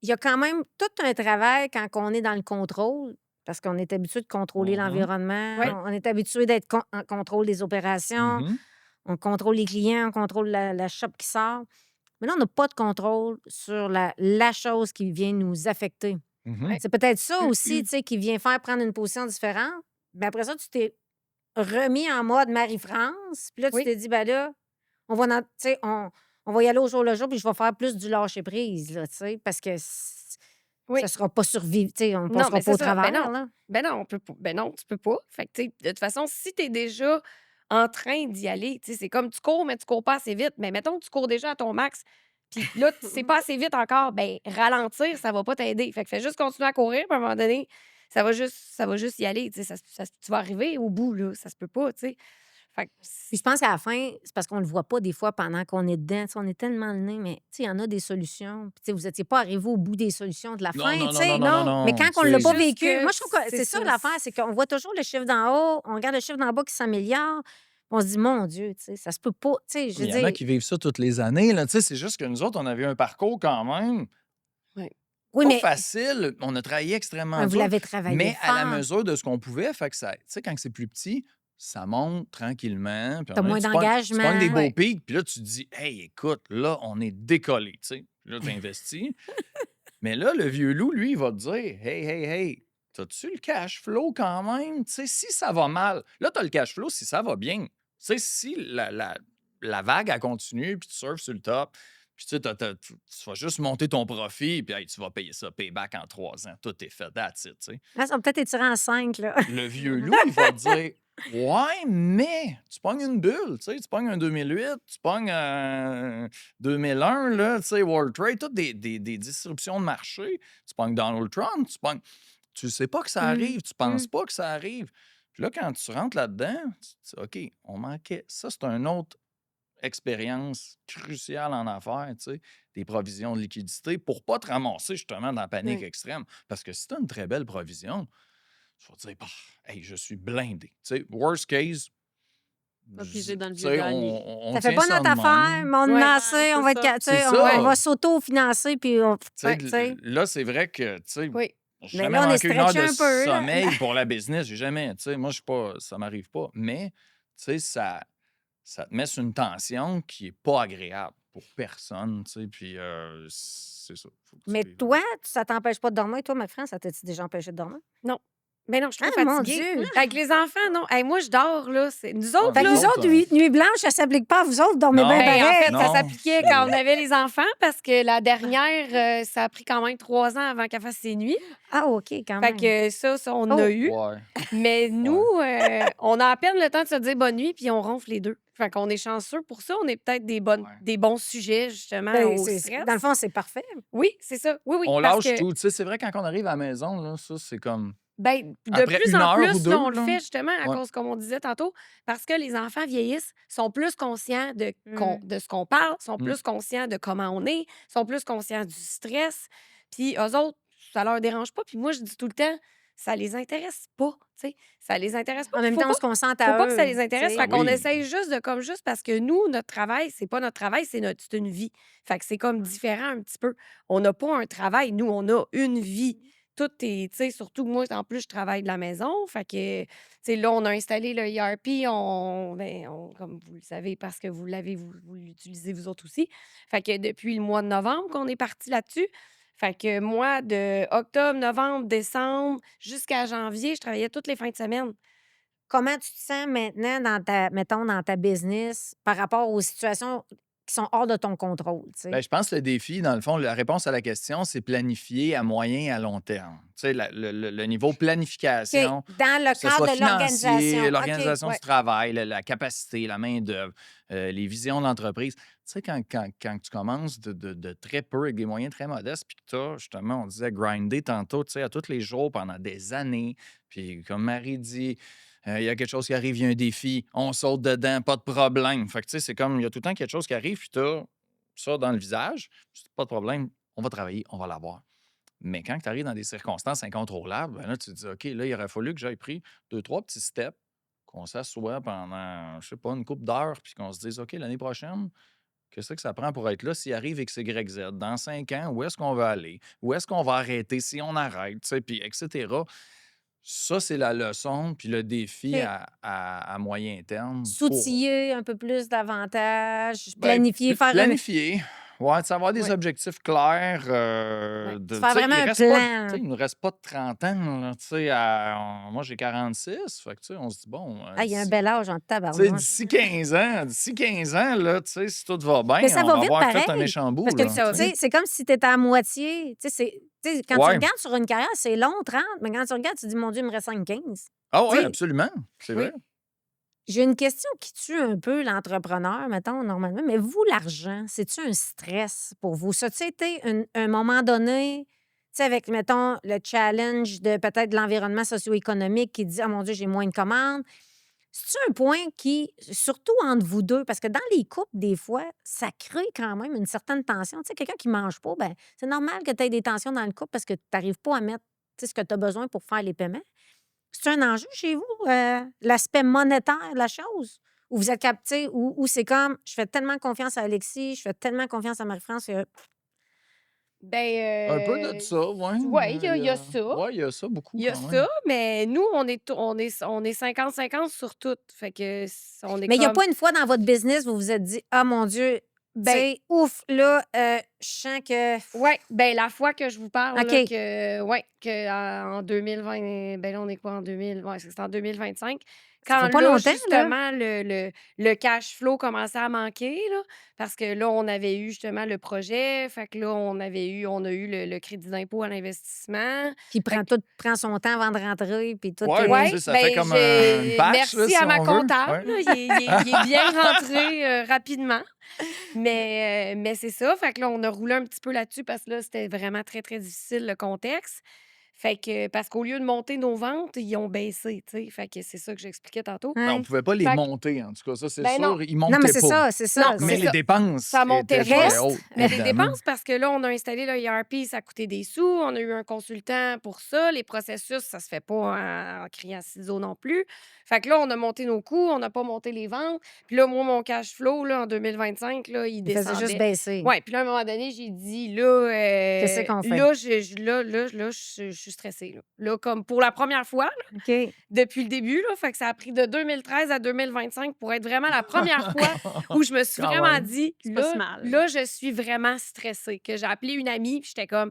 il y a quand même tout un travail quand on est dans le contrôle, parce qu'on est habitué de contrôler Mhm. l'environnement, Ouais. on est habitué d'être en contrôle des opérations, Mhm. on contrôle les clients, on contrôle la shop qui sort. Mais là, on n'a pas de contrôle sur la chose qui vient nous affecter. Mhm. Ouais. C'est peut-être ça aussi, tu sais, qui vient faire prendre une position différente. Mais après ça, tu t'es remis en mode Marie-France. Puis là, tu Oui. t'es dit, ben là, on va, tu sais, on va y aller au jour le jour, puis je vais faire plus du lâcher-prise, là, tu sais, parce que Oui. ça sera pas survivre, tu sais, on ne Non, passera mais pas c'est au ça. Ben travers, non. là. Ben non, on peut pas. Ben non, tu peux pas. Fait que, tu sais, de toute façon, si tu es déjà en train d'y aller, tu sais, c'est comme tu cours, mais tu cours pas assez vite. Mais mettons que tu cours déjà à ton max, puis là, c'est pas assez vite encore, ben ralentir, ça va pas t'aider. Fait que fais juste continuer à courir, puis à un moment donné, ça va juste y aller, tu sais. Tu vas arriver au bout, là. Ça se peut pas, tu sais. Fait que Puis je pense qu'à la fin, c'est parce qu'on ne le voit pas des fois pendant qu'on est dedans. Tu sais, on est tellement le nez, mais tu sais, il y en a des solutions. Puis tu sais, vous n'étiez pas arrivé au bout des solutions de la Non, fin, non, tu non, sais. non, non, non, non, Mais non. quand on ne l'a c'est pas juste vécu, que moi, je trouve que c'est ça l'affaire, c'est qu'on voit toujours le chiffre d'en haut, on regarde le chiffre d'en bas qui s'améliore, puis on se dit, mon Dieu, tu sais, ça se peut pas. Tu sais, je Mais veux il y en a dire, qui vivent ça toutes les années. Là. Tu sais, c'est juste que nous autres, on avait un parcours quand même Ouais. oui, pas mais facile. On a travaillé extrêmement vous dur, l'avez travaillé mais à la fort. mesure de ce qu'on pouvait. Fait que ça, tu sais, quand c'est plus petit, ça monte tranquillement. Puis à Tu un as moment moins donné, tu pognes des d'engagement. beaux Ouais. pics, puis là, tu te dis, hey, écoute, là, on est décollé. Tu sais. Puis là, tu investis. Mais là, le vieux loup, lui, il va te dire, hey, hey, hey, t'as-tu le cash flow quand même? Tu sais, si ça va mal, là, t'as le cash flow si ça va bien. Tu sais, si la vague, elle continue, puis tu surfes sur le top, puis tu sais, tu vas juste monter ton profit, puis hey, tu vas payer ça, payback en 3 ans. Tout est fait, that's it, tu sais. Ah, ça va peut-être étirer en 5, là. Le vieux loup, il va te dire, ouais, mais tu pognes une bulle, tu sais, tu pognes un 2008, tu pognes un 2001, là, tu sais, World Trade, toutes des disruptions de marché. Tu pognes Donald Trump, tu sais pas que ça arrive, tu penses pas que ça arrive. Puis là, quand tu rentres là-dedans, tu dis, OK, on manquait. Ça, c'est une autre expérience cruciale en affaires, tu sais, des provisions de liquidité pour pas te ramasser justement dans la panique Ouais. extrême. Parce que si tu as une très belle provision, tu vas te dire, bah, hey, je suis blindé. Tu sais, worst case, Pas piger dans le tu vieux sais, gagné. on Ça fait tient pas ça notre de affaire, même. mais on en Ouais. a Ouais, assez, on c'est va être, ça. tu sais, C'est on ça. va s'auto-financer, puis on. Tu sais, Ouais, tu sais. là, c'est vrai que, tu sais, Oui. j'ai Mais jamais là, on est manqué une heure stretché de un peu, là. sommeil pour la business. J'ai jamais, tu sais, moi, je suis pas, ça m'arrive pas. Mais, tu sais, ça te met sur une tension qui est pas agréable pour personne, tu sais, puis c'est ça. Faut que tu Mais vives toi, avec. ça t'empêche pas de dormir. Toi, ma France, ça t'a-tu déjà empêché de dormir? Non. Ben non, je suis Ah, trop mon fatiguée. Dieu! Avec les enfants, non. Hey, moi, je dors, là. Nous Ah, autres, Fait que nous là. vous autres, autres, nuit blanche, ça s'applique pas à vous autres, dormez bien non, Ben, en pareil. fait, ça non, s'appliquait c'est- quand on avait les enfants parce que la dernière, ça a pris quand même 3 ans avant qu'elle fasse ses nuits. Ah, OK, quand Fait même. que ça, on Oh. a eu. Ouais. Mais nous, on a à peine le temps de se dire bonne nuit, puis on ronfle les deux. Fait qu'on est chanceux pour ça. On est peut-être Ouais. des bons sujets, justement, Ben, au dans le stress. fond, c'est parfait. Oui, c'est ça. Oui, oui. On Parce lâche que, tout. Tu sais, c'est vrai, quand on arrive à la maison, là, ça, c'est comme ben, de après plus une en heure ou plus, là, deux, on le là. fait justement à Ouais. cause, comme on disait tantôt, parce que les enfants vieillissent, sont plus conscients Mm. de ce qu'on parle, sont Mm. plus conscients de comment on est, sont plus conscients du stress. Puis eux autres, ça leur dérange pas. Puis moi, je dis tout le temps, ça les intéresse pas, tu sais. Ça les intéresse pas. En Puis même temps, on se concentre faut à pas que ça eux. les intéresse. tu Fait sais. Ben qu'on oui. essaye juste parce que nous, notre travail, c'est pas notre travail, c'est une vie. Fait que c'est comme différent un petit peu. On n'a pas un travail, nous, on a une vie. Tout est, tu sais, surtout moi, en plus, je travaille de la maison. Fait que, tu sais, là, on a installé le ERP, comme vous le savez, parce que vous l'utilisez vous autres aussi. Fait que depuis le mois de novembre qu'on est parti là-dessus. Fait que moi, de octobre, novembre, décembre, jusqu'à janvier, je travaillais toutes les fins de semaine. Comment tu te sens maintenant mettons, dans ta business par rapport aux situations qui sont hors de ton contrôle, tu sais. Ben, je pense que le défi, dans le fond, la réponse à la question, c'est planifier à moyen et à long terme. Tu sais, le niveau OK. planification, Dans le que ce cadre soit de l'organisation. financier, OK. l'organisation du Ouais. travail, la capacité, la main-d'œuvre, les visions de l'entreprise. Tu sais, quand tu commences de très peu, avec des moyens très modestes, puis que tu as, justement, on disait grinder tantôt, tu sais, à tous les jours pendant des années, puis comme Marie dit, il y a quelque chose qui arrive, il y a un défi, on saute dedans, pas de problème. Fait que, tu sais, c'est comme, il y a tout le temps quelque chose qui arrive, puis tu as ça dans le visage, pas de problème, on va travailler, on va l'avoir. Mais quand tu arrives dans des circonstances incontrôlables, ben là, tu te dis, OK, là, il aurait fallu que j'aille pris 2, 3 petits steps, qu'on s'assoie pendant, je sais pas, une couple d'heures, puis qu'on se dise, OK, l'année prochaine, qu'est-ce que ça prend pour être là s'il arrive X, Y, Z? Dans 5 ans, où est-ce qu'on va aller? Où est-ce qu'on va arrêter si on arrête? Tu sais, puis etc. Ça, c'est la leçon, puis le défi OK. à moyen terme pour S'outiller un peu plus davantage, ben, planifier, faire un... planifier. Ouais, de savoir des Ouais. objectifs clairs. Ouais. Se Tu faire sais, vraiment un tu plan. sais, il nous reste pas de 30 ans. Là, tu sais, moi, j'ai 46. Fait que, tu sais, on se dit, bon, Ah, il y a un d'ici bel âge en tu sais, tabarnouche. d'ici 15 ans, là, tu sais, si tout va Mais bien, ça on va va vite avoir fait un pareil. méchant bout. Parce que, Là, Ça va tu sais. tu sais, c'est comme si tu étais à moitié. Tu sais, quand tu Ouais. regardes sur une carrière, c'est long, 30, mais quand tu regardes, tu te dis, mon Dieu, il me reste 5, 15. Ah Tu oui, sais, absolument. C'est oui. vrai. J'ai une question qui tue un peu l'entrepreneur, mettons, normalement. Mais vous, l'argent, c'est-tu un stress pour vous? Ça a-tu été un moment donné, tu sais, avec, mettons, le challenge de peut-être de l'environnement socio-économique qui dit, ah mon Dieu, j'ai moins de commandes. C'est-tu un point qui, surtout entre vous deux, parce que dans les couples, des fois, ça crée quand même une certaine tension. Tu sais, quelqu'un qui mange pas, ben c'est normal que tu aies des tensions dans le couple parce que tu n'arrives pas à mettre, tu sais, ce que tu as besoin pour faire les paiements. C'est un enjeu chez vous, l'aspect monétaire de la chose? Ou vous êtes capté, ou c'est comme, je fais tellement confiance à Alexis, je fais tellement confiance à Marie-France que... Un peu de Ben, ça, oui. ouais, il y a ça. Ouais, il y a ça beaucoup Il y a quand ça, même. mais nous, on est 50-50 sur tout. Fait que on est Mais il n'y a comme, pas une fois dans votre business où vous vous êtes dit, ah mon Dieu, tu ben, sais, ouf, là, je sens que... ouais, ben la fois que je vous parle, là, OK. en 2020, ben là, on est quoi en 2000? Ouais, c'est en 2025. Ça Quand fait pas là, longtemps, là. justement, le cash flow commençait à manquer, là, parce que là, on avait eu justement le projet, fait que là, on a eu le crédit d'impôt à l'investissement. Puis Fait tout prend son temps avant de rentrer, puis tout Ouais, est... puis tu Ouais, sais, ça fait ben comme une batch, là, merci à si ma on veut. comptable, Ouais. là, il est bien rentré, rapidement. Mais c'est ça, fait que là, on a roulé un petit peu là-dessus parce que là, c'était vraiment très, très difficile, le contexte. Fait que parce qu'au lieu de monter nos ventes, ils ont baissé, tu sais? Fait que c'est ça que j'expliquais tantôt. Ben, on Ouais. pouvait pas les Fait que monter, en tout cas, ça, c'est ben non, sûr. Ils Non, mais montaient c'est pas. ça, c'est non, ça. Mais c'est les ça. dépenses Ça montait étaient très Reste, hautes, mais les évidemment. dépenses, parce que là, on a installé le ERP, ça coûtait des sous. On a eu un consultant pour ça. Les processus, ça se fait pas en criant ciseaux non plus. Fait que là, on a monté nos coûts, on n'a pas monté les ventes. Puis là, moi, mon cash flow, là, en 2025, là, il il faisait juste descendait. baisser. Ouais, puis là, à un moment donné, j'ai dit, Qu'est-ce qu'on fait? je suis stressée. Là, comme pour la première fois, là, OK. depuis le début, là, fait que ça a pris de 2013 à 2025 pour être vraiment la première fois où je me suis Quand vraiment même. dit, C'est pas si mal. là, je suis vraiment stressée. Que j'ai appelé une amie, puis j'étais comme,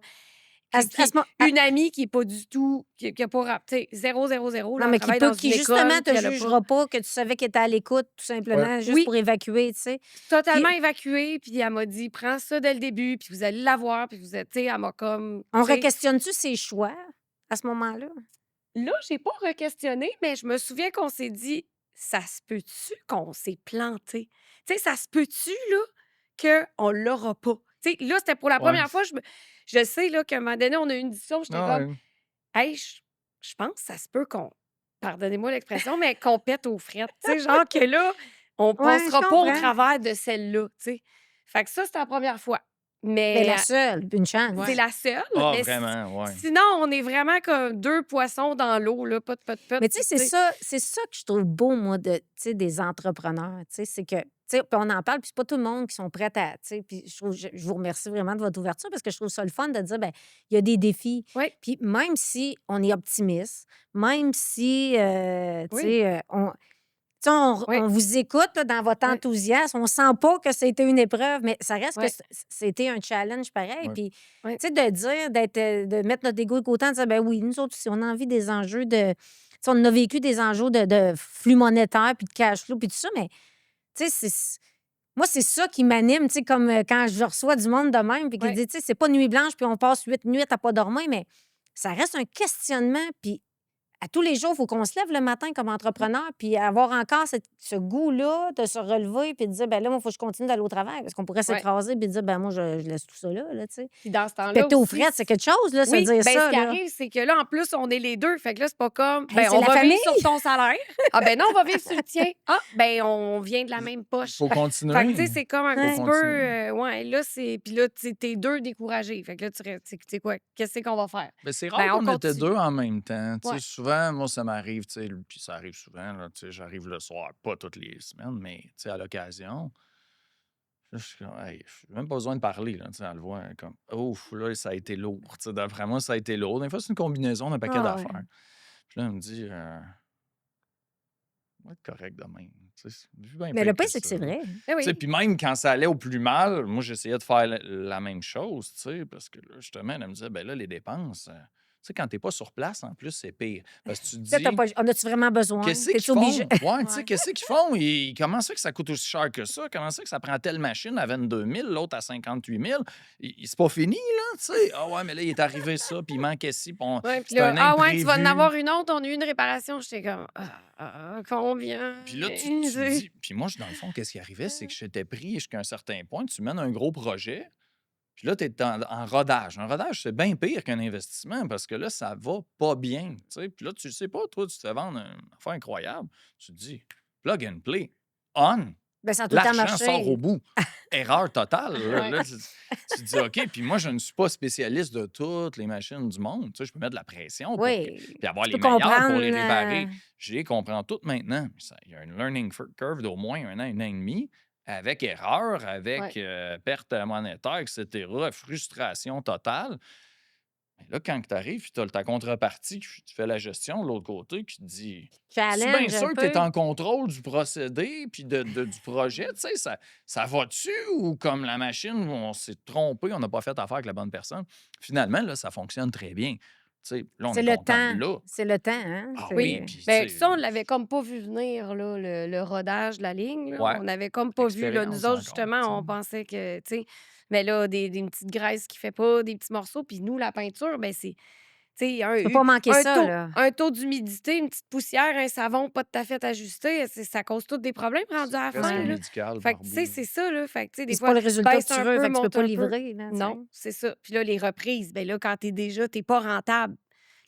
À ce- à ce mo- à- une amie qui est pas du tout, qui a pas, tu sais, 0, 0, 0, là, Non, elle mais travaille dans une qui justement école, te puis elle a pas... jugera pas, que tu savais qu'elle était à l'écoute, tout simplement, juste Oui, pour évacuer, tu sais. totalement Puis, évacuée, puis elle m'a dit, prends ça dès le début, puis vous allez l'avoir, puis vous êtes, tu sais, elle m'a comme, on tu sais... re-questionne-tu ses choix à ce moment-là? Là, j'ai pas re-questionné, mais je me souviens qu'on s'est dit, ça se peut-tu qu'on s'est planté? Tu sais, ça se peut-tu, là, qu'on l'aura pas? Tu sais, là, c'était pour la Ouais. première fois, je sais, là, qu'à un moment donné, on a eu une discussion, j'étais Ah, comme, ouais. hey, je pense que ça se peut qu'on, pardonnez-moi l'expression, mais qu'on pète aux frettes. Tu sais, genre que là, on Ouais, je passera pas au comprends. travers de celle-là, tu sais. Fait que ça, c'était la première fois. Mais Mais la seule, une chance. c'est la seule. Ah, Mais vraiment, ouais. sinon, on est vraiment comme deux poissons dans l'eau, là, pot. Mais tu sais, c'est ça que je trouve beau, moi, tu sais, des entrepreneurs. Tu sais, c'est que, tu sais, puis on en parle, puis c'est pas tout le monde qui sont prêts à, tu sais, puis je vous remercie vraiment de votre ouverture parce que je trouve ça le fun de dire, ben il y a des défis. Oui, Puis même si on est optimiste, même si, tu oui, sais, tu sais, oui, on vous écoute là, dans votre oui, enthousiasme, on sent pas que c'était une épreuve, mais ça reste que oui, c'était un challenge pareil. Ouais. Puis, oui. tu sais, de dire, de mettre notre égo de côté, de dire, ben oui, nous autres aussi, on a envie des enjeux de. Tu sais, on a vécu des enjeux de flux monétaire, puis de cash flow, puis tout ça, mais, tu sais, Moi, c'est ça qui m'anime, tu sais, comme quand je reçois du monde de même, puis qui Ouais. dit, tu sais, c'est pas nuit blanche, puis on passe 8 nuits à pas dormir, mais ça reste un questionnement, puis à tous les jours, il faut qu'on se lève le matin comme entrepreneur, puis avoir encore ce goût-là de se relever, puis de dire, ben là, moi, il faut que je continue d'aller au travail, parce qu'on pourrait Ouais. s'écraser, puis dire, ben moi, je laisse tout ça là, tu sais. Puis dans ce temps-là Péter aux aussi, frettes, c'est quelque chose, là, se oui, dire ben, ça, ce qui là. arrive, c'est que là, en plus, on est les deux. Fait que là, c'est pas comme, Hey, ben, c'est on la va famille! vivre sur ton salaire. Ah, ben non, on va vivre sur le tien. Ah, ben, on vient de la même poche. Faut Fait que, tu continuer. sais, c'est comme un Ouais. petit Faut peu, continuer. ouais, là, c'est. Puis là, tu sais, t'es deux découragés. Fait que là, tu sais quoi, qu'est-ce qu'on va faire? Mais c'est rare Ben, on qu'on était continue. deux en même temps. Tu sais, Ouais. souvent, moi, ça m'arrive, tu sais, puis ça arrive souvent, là, tu sais, j'arrive le soir, pas toutes les semaines, mais tu sais, à l'occasion. Là, je suis comme, hey, j'ai même pas besoin de parler, là, tu sais, elle le voit, comme, ouf, là, ça a été lourd. Tu sais, d'après moi, ça a été lourd. Des fois, c'est une combinaison d'un paquet Ah ouais. d'affaires. Puis là, elle me dit, on va être correct demain. Tu sais, c'est bien Mais pire le que pire, c'est que ça. c'est vrai. Ben Tu sais, oui. puis même quand ça allait au plus mal, moi, j'essayais de faire la même chose, tu sais, parce que là, justement, elle me disait, ben là, les dépenses, tu sais, quand t'es pas sur place, en plus, c'est pire. Parce que tu te Là, dis, en as-tu vraiment besoin? qu'est-ce T'es-tu qu'ils font? obligé? Ouais, tu sais, Ouais. qu'est-ce qu'ils font? Comment ça que ça coûte aussi cher que ça? Comment ça que ça prend telle machine à 22 000, l'autre à 58 000? C'est pas fini, là, tu sais. Ah ouais, mais là, il est arrivé ça, puis il manquait ci, puis Ouais, puis c'est là, un ah ouais, tu vas en imprévu. avoir une autre, on a eu une réparation. J'étais comme, combien? Puis là, tu te dis... Puis moi, dans le fond, qu'est-ce qui arrivait? C'est que j'étais pris jusqu'à un certain point. Tu mènes un gros projet, puis là, tu es en rodage. Un rodage, c'est bien pire qu'un investissement parce que là, ça va pas bien. Tu sais. Puis là, tu sais pas, toi, tu te fais vendre une affaire incroyable. Tu te dis, plug and play, on, Ben, ça a tout le temps l'argent sort marché. au bout. Erreur totale. Là, Ouais. Là, tu te dis, OK, puis moi, je ne suis pas spécialiste de toutes les machines du monde. Tu sais, je peux mettre de la pression pour Oui. puis avoir Tu les peux meilleures pour les comprendre. réparer. Je les comprends toutes maintenant. Il y a une learning curve d'au moins un an et demi, avec erreur, avec Ouais. perte monétaire, etc., frustration totale. Mais là, quand tu arrives, tu as ta contrepartie, tu fais la gestion de l'autre côté, qui te dit, tu bien Challenge un sûr que tu es peu. en contrôle du procédé puis du projet, tu sais, ça va-tu ou comme la machine, on s'est trompé, on n'a pas fait affaire avec la bonne personne? Finalement, là, ça fonctionne très bien. Tu sais, là, on C'est est le content temps. de là. C'est le temps, hein? Ah Oui. oui, puis tu Ben, sais, ça, on l'avait comme pas vu venir, là, le rodage de la ligne. Là. ouais, On avait comme pas vu. Là. Nous expérience autres, encore, tu justement, on sais. pensait que, tu sais, mais là, une petite graisse qui fait pas, des petits morceaux. Puis nous, la peinture, ben, c'est, tu sais, Tu peux pas manquer ça, là. un taux d'humidité, une petite poussière, un savon pas tout à fait ajusté. Ça cause tous des problèmes rendus à la C'est presque fin. Ouais. Là. médical Fait par que, tu sais, bout. c'est ça, là. Fait que, tu sais, Puis des c'est pas fois, le résultat que baisse tu un veux, peu, fait que tu peux monte pas un peu. livrer, là, tu sais. Non, c'est ça. Puis là, les reprises, ben là, quand t'es pas rentable,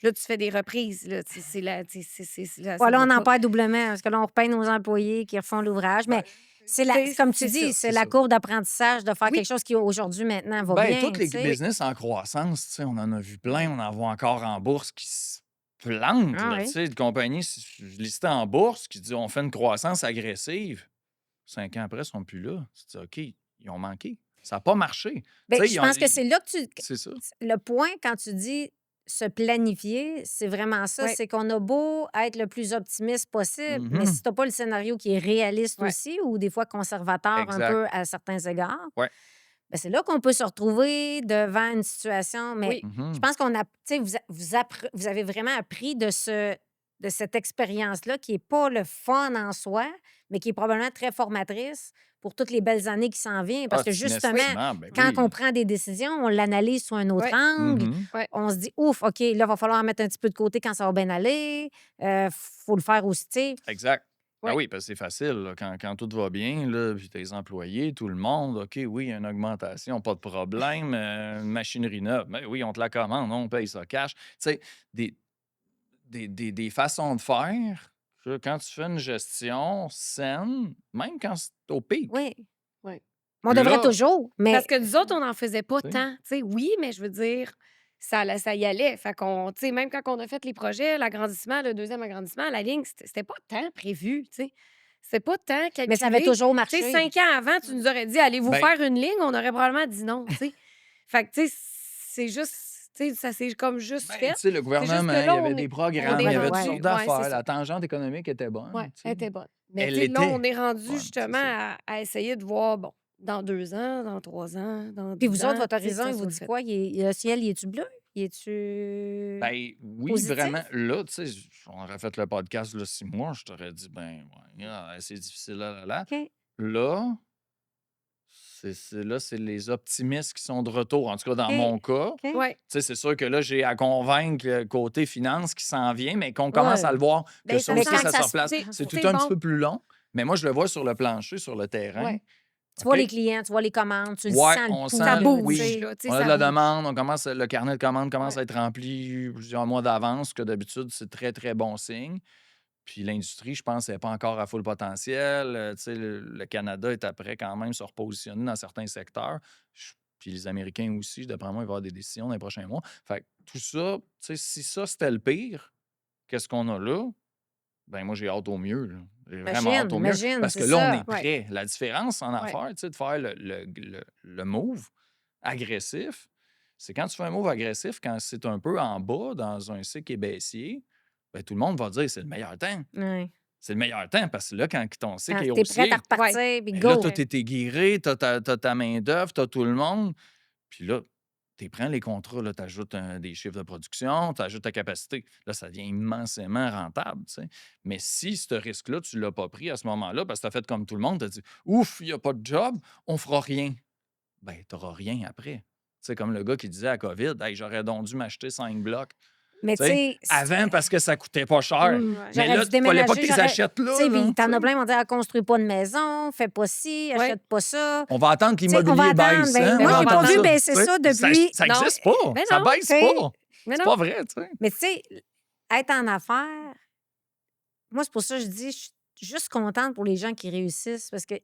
là, tu fais des reprises. Là, c'est la, ça Voilà, va on en pas. perd doublement parce que là, on repaye nos employés qui refont l'ouvrage. Mais c'est comme tu dis, c'est C'est la ça. courbe d'apprentissage de faire Oui. quelque chose qui, aujourd'hui, maintenant, va Ben, bien, tous tu les sais. business en croissance, tu sais, on en a vu plein, on en voit encore en bourse qui se plantent, Ah là, tu oui. sais, de compagnies listées en bourse qui disent on fait une croissance agressive. 5 ans après, ils sont plus là. Tu te dis, OK, ils ont manqué. Ça n'a pas marché. Tu Bien, sais, je pense que c'est là que c'est ça. le point, quand tu dis se planifier, c'est vraiment ça. Ouais. C'est qu'on a beau être le plus optimiste possible, mais Mhm. si tu n'as pas le scénario qui est réaliste Ouais. aussi, ou des fois conservateur un Exact. peu à certains égards, Ouais. ben c'est là qu'on peut se retrouver devant une situation. Mais Oui. je Mhm. pense qu'on a, tu sais, vous avez vraiment appris de cette expérience-là qui n'est pas le fun en soi, mais qui est probablement très formatrice pour toutes les belles années qui s'en viennent. Parce Ah, que c'est justement, investissement, ben quand on oui. prend des décisions, on l'analyse sous un autre Ouais. angle. Mhm. Ouais. On se dit, ouf, OK, là, il va falloir en mettre un petit peu de côté quand ça va bien aller. Faut le faire aussi, tu sais. Exact. Ah Ouais. oui, parce que c'est facile, là, quand tout va bien, là, puis tes employés, tout le monde, OK, oui, il y a une augmentation, pas de problème, une machinerie neuve, ben oui, on te la commande, on paye ça cash. Tu sais, des façons de faire, que quand tu fais une gestion saine, même quand c'est au pic, Oui. Ouais. On devrait là, toujours, mais Parce que nous autres, on n'en faisait pas tu sais, tant. Tu sais, oui, mais je veux dire, ça y allait. Fait qu'on, tu sais, même quand on a fait les projets, l'agrandissement, le deuxième agrandissement, la ligne, c'était pas tant prévu, tu sais. C'était pas tant ça avait calculé. toujours Tu sais, marché. 5 ans avant, tu nous aurais dit, allez-vous ben, faire une ligne? On aurait probablement dit non, tu sais. Fait que, tu sais, c'est juste, tu sais, ça s'est comme juste ben, fait. tu sais, le C'est juste gouvernement, que il y là, avait on des est programmes, il y rendu- avait toutes ouais. sortes Ouais, c'est d'affaires. ça. La tangente économique était bonne, Ouais, tu elle sais. était bonne. Mais Elle tu sais, là, on était est rendu bonne, c'est justement ça. à essayer de voir, bon, dans 2 ans, dans 3 ans, dans Puis 10 vous autres, ans, votre tu sais, horizon, ça il vous soit dit fait. quoi? Le ciel, il est-tu bleu? Il est-tu Ben oui, positif? vraiment. Là, tu sais, on aurait fait le podcast là, 6 mois, je t'aurais dit, ben, ouais, c'est difficile, là. OK. Là, Là, c'est les optimistes qui sont de retour, en tout cas dans OK, mon cas. OK. Ouais. Tu sais, c'est sûr que là, j'ai à convaincre le côté finance qui s'en vient, mais qu'on commence à Ouais. le voir que Ben, ça ça Mais aussi, quand sent ça ça se se replace. c'est C'est tout c'est un petit bon. peu plus long, mais moi, je le vois sur le plancher, sur le terrain. Ouais. Tu vois OK? les clients, tu vois les commandes, tu le Ouais, sens le on pouls, sent, Ça là, tu bouge, sais. oui, là, tu sais, on a de ça la bouge. demande, le carnet de commandes commence Ouais. à être rempli plusieurs mois d'avance, que d'habitude, c'est très, très bon signe. Puis l'industrie, je pense, n'est pas encore à full potentiel. Tu sais, le Canada est après quand même se repositionner dans certains secteurs. Puis les Américains aussi, d'après moi, il va y avoir des décisions dans les prochains mois. Fait que tout ça, tu sais, si ça, c'était le pire, qu'est-ce qu'on a là? Ben moi, j'ai hâte au mieux, là. J'ai vraiment hâte au mieux. Imagine, Parce c'est que là, on est ça. Ouais. prêt. La différence en Ouais. affaires, tu sais, de faire le move agressif, c'est quand tu fais un move agressif, quand c'est un peu en bas, dans un cycle qui est baissier, ben, tout le monde va dire c'est le meilleur temps. Ouais. C'est le meilleur temps parce que là, quand ton cycle Quand est t'es prête à haussier, repartir, Ouais. puis ben là, go. toi, t'es guiré, t'as ta main-d'œuvre, t'as tout le monde. Puis là, tu prends les contrats, là, tu ajoutes des chiffres de production, tu ajoutes ta capacité. Là, ça devient immensément rentable, tu sais. Mais si ce risque-là, tu ne l'as pas pris à ce moment-là, parce que tu as fait comme tout le monde, tu as dit ouf, il n'y a pas de job, on fera rien. Ben, tu n'auras rien après. C'est comme le gars qui disait à COVID, hey, j'aurais donc dû m'acheter 5 blocs. Mais Tu tu sais, sais, avant, parce que ça coûtait pas cher. mmh, Ouais. Mais j'aurais là, dû il fallait pas déménager, qu'ils les j'aurais achètent tu là, sais, là. puis t'en Tu as sais. plein qui vont dire: «Ah, construis pas de maison, fais pas ci, Ouais. achète pas ça». On va attendre que Tu sais, on va l'immobilier attendre. baisse. Ben, Hein? Ben moi, On oui, va j'ai on va pas vu attendre attendre. baisser ça. ça Tu sais. depuis Ça Non. n'existe pas. Mais Ça non. baisse OK. pas. Mais C'est non. pas vrai, tu sais. Mais tu sais, être en affaires, moi, c'est pour ça que je dis, je suis juste contente pour les gens qui réussissent parce que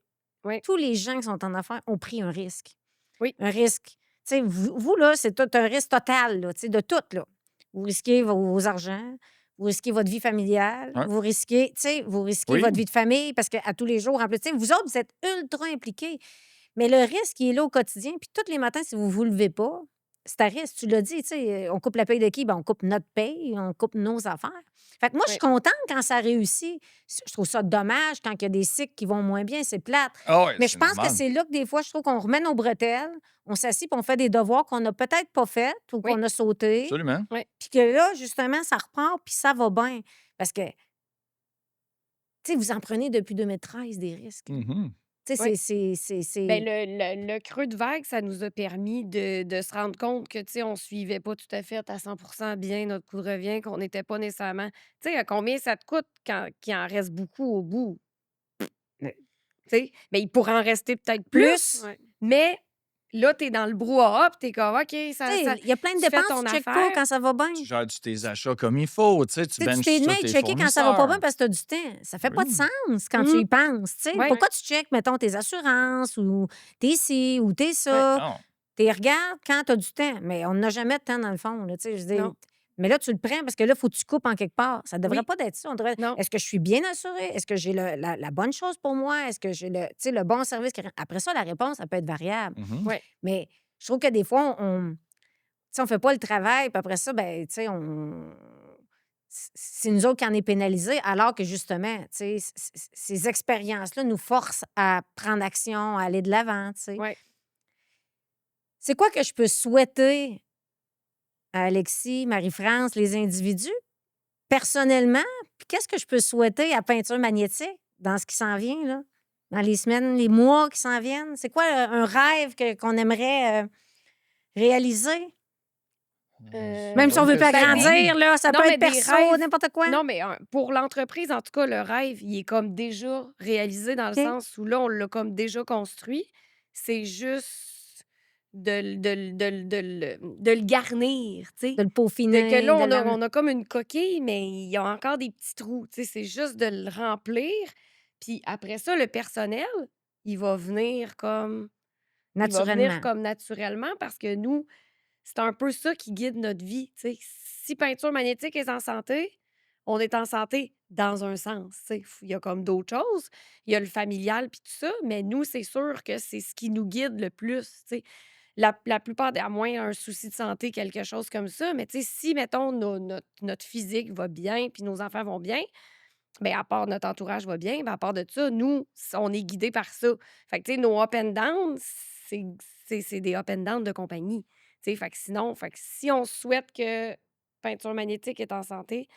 Oui. tous les gens qui sont en affaires ont pris un risque. Oui. Un risque. Tu sais, vous, là, c'est tout un risque total, là, tu sais, de tout, là. Vous risquez vos argents, vous risquez votre vie familiale, Ouais. vous risquez, tu sais, vous risquez Oui. votre vie de famille parce qu'à tous les jours, en plus, tu sais, vous autres, vous êtes ultra impliqués. Mais le risque, il est là au quotidien. Puis tous les matins, si vous ne vous levez pas, c'est à risque. Tu l'as dit, tu sais, on coupe la paye de qui? Ben, on coupe notre paye, on coupe nos affaires. Fait que moi, je suis Oui. contente quand ça réussit. Je trouve ça dommage quand il y a des cycles qui vont moins bien, c'est plate. Ah ouais, Mais je c'est pense que normal. c'est là que des fois, je trouve qu'on remet nos bretelles, on s'assit puis on fait des devoirs qu'on n'a peut-être pas faits ou Oui. qu'on a sautés. Absolument. Puis que là, justement, ça repart puis ça va bien. Parce que, tu sais, vous en prenez depuis 2013 des risques. Mhm. Tu sais, Oui. c'est. Ben, le creux de vague, ça nous a permis de se rendre compte que, tu sais, on suivait pas tout à fait à 100 bien notre coût de revient, qu'on n'était pas nécessairement. Tu sais, à combien ça te coûte quand qu'il en reste beaucoup au bout? Mais, tu sais, mais il pourrait en rester peut-être plus, Plus. mais là, tu es dans le brouhaha, puis tu es comme, OK, Tu ça, sais, il y a plein de tu fais dépenses, ton tu ne checkes pas affaire. quand ça va bien. Tu gères tes achats comme il faut. Tu sais, tu Tu sais, tu benches t'es ça demandé de tes checker quand ça va pas bien fournisseurs. parce que tu as du temps. Ça fait pas de Oui. sens quand tu y penses. Tu sais. Ouais. Pourquoi tu checkes, mettons, tes assurances ou t'es ci ou t'es Ouais. ça? Non. Tu regardes quand tu as du temps. Mais on n'a jamais de temps dans le fond. Là, tu sais, je veux dire. Non. Mais là, tu le prends parce que là, il faut que tu coupes en quelque part. Ça devrait Oui. pas d'être ça. On devrait... Non. Est-ce que je suis bien assurée? Est-ce que j'ai la bonne chose pour moi? Est-ce que j'ai tu sais, le bon service? Après ça, la réponse, ça peut être variable. Mhm. Ouais. Mais je trouve que des fois, tu sais, on fait pas le travail, puis après ça, ben, tu sais, c'est nous autres qui en est pénalisés, alors que justement, tu sais, ces expériences-là nous forcent à prendre action, à aller de l'avant, tu sais. Ouais. C'est quoi que je peux souhaiter à Alexis, Marie-France, les individus, personnellement? Puis qu'est-ce que je peux souhaiter à Peinture Magnétique dans ce qui s'en vient, là? Dans les semaines, les mois qui s'en viennent? C'est quoi un rêve qu'on aimerait réaliser? Même si on Bonne veut pas question. agrandir, là, ça Non, peut mais être des perso, rêves. n'importe quoi. Non, mais pour l'entreprise, en tout cas, le rêve, il est comme déjà réalisé dans le OK. sens où là, on l'a comme déjà construit. C'est juste de le garnir, tu sais. De le peaufiner. Que là, de on a comme une coquille, mais il y a encore des petits trous. Tu sais, c'est juste de le remplir. Puis après ça, le personnel, il va venir comme. Il va venir naturellement. comme naturellement parce que nous, c'est un peu ça qui guide notre vie. Tu sais. Si Peinture Magnétique est en santé, on est en santé dans un sens. Tu sais. Il y a comme d'autres choses. Il y a le familial puis tout ça, mais nous, c'est sûr que c'est ce qui nous guide le plus. Tu sais. La plupart, à moins un souci de santé, quelque chose comme ça, mais tu sais, si, mettons, notre physique va bien puis nos enfants vont bien, bien, à part notre entourage va bien, bien, à part de ça, nous, on est guidés par ça. Fait que, tu sais, nos up and down, c'est des up and down de compagnie. Tu sais, fait que sinon, fait que si on souhaite que Peinture Magnétique est en santé,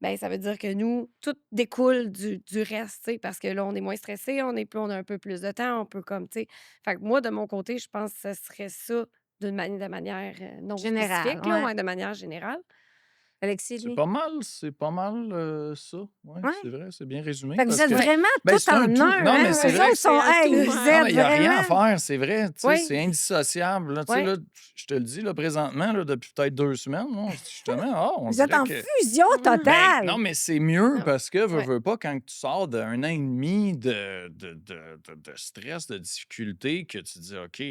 ben ça veut dire que nous, tout découle du reste, tu sais, parce que là, on est moins stressé, on a un peu plus de temps, on peut comme, tu sais. Fait que moi, de mon côté, je pense que ce serait ça de manière non Général, spécifique, là, ouais. ouais, de manière générale. Alexis, lui? C'est pas mal ça. Oui, Ouais. c'est vrai, c'est bien résumé Fait que vous parce êtes que vraiment ben, tout c'est un en tout. un, Non, mais hein? c'est Eux vrai autres que sont, c'est un hey, tout, vous ouais. non, êtes il n'y a rien à vraiment... faire, c'est vrai. Tu sais, Oui, c'est indissociable. Là, tu sais, oui, là, je te le dis là, présentement, là, depuis peut-être 2 semaines, là, justement, on Vous êtes dirait en que. fusion Ben, totale! non, mais c'est mieux non, parce que, ouais, veux pas, quand tu sors d'un an et demi de stress, de difficulté, que tu dis, OK,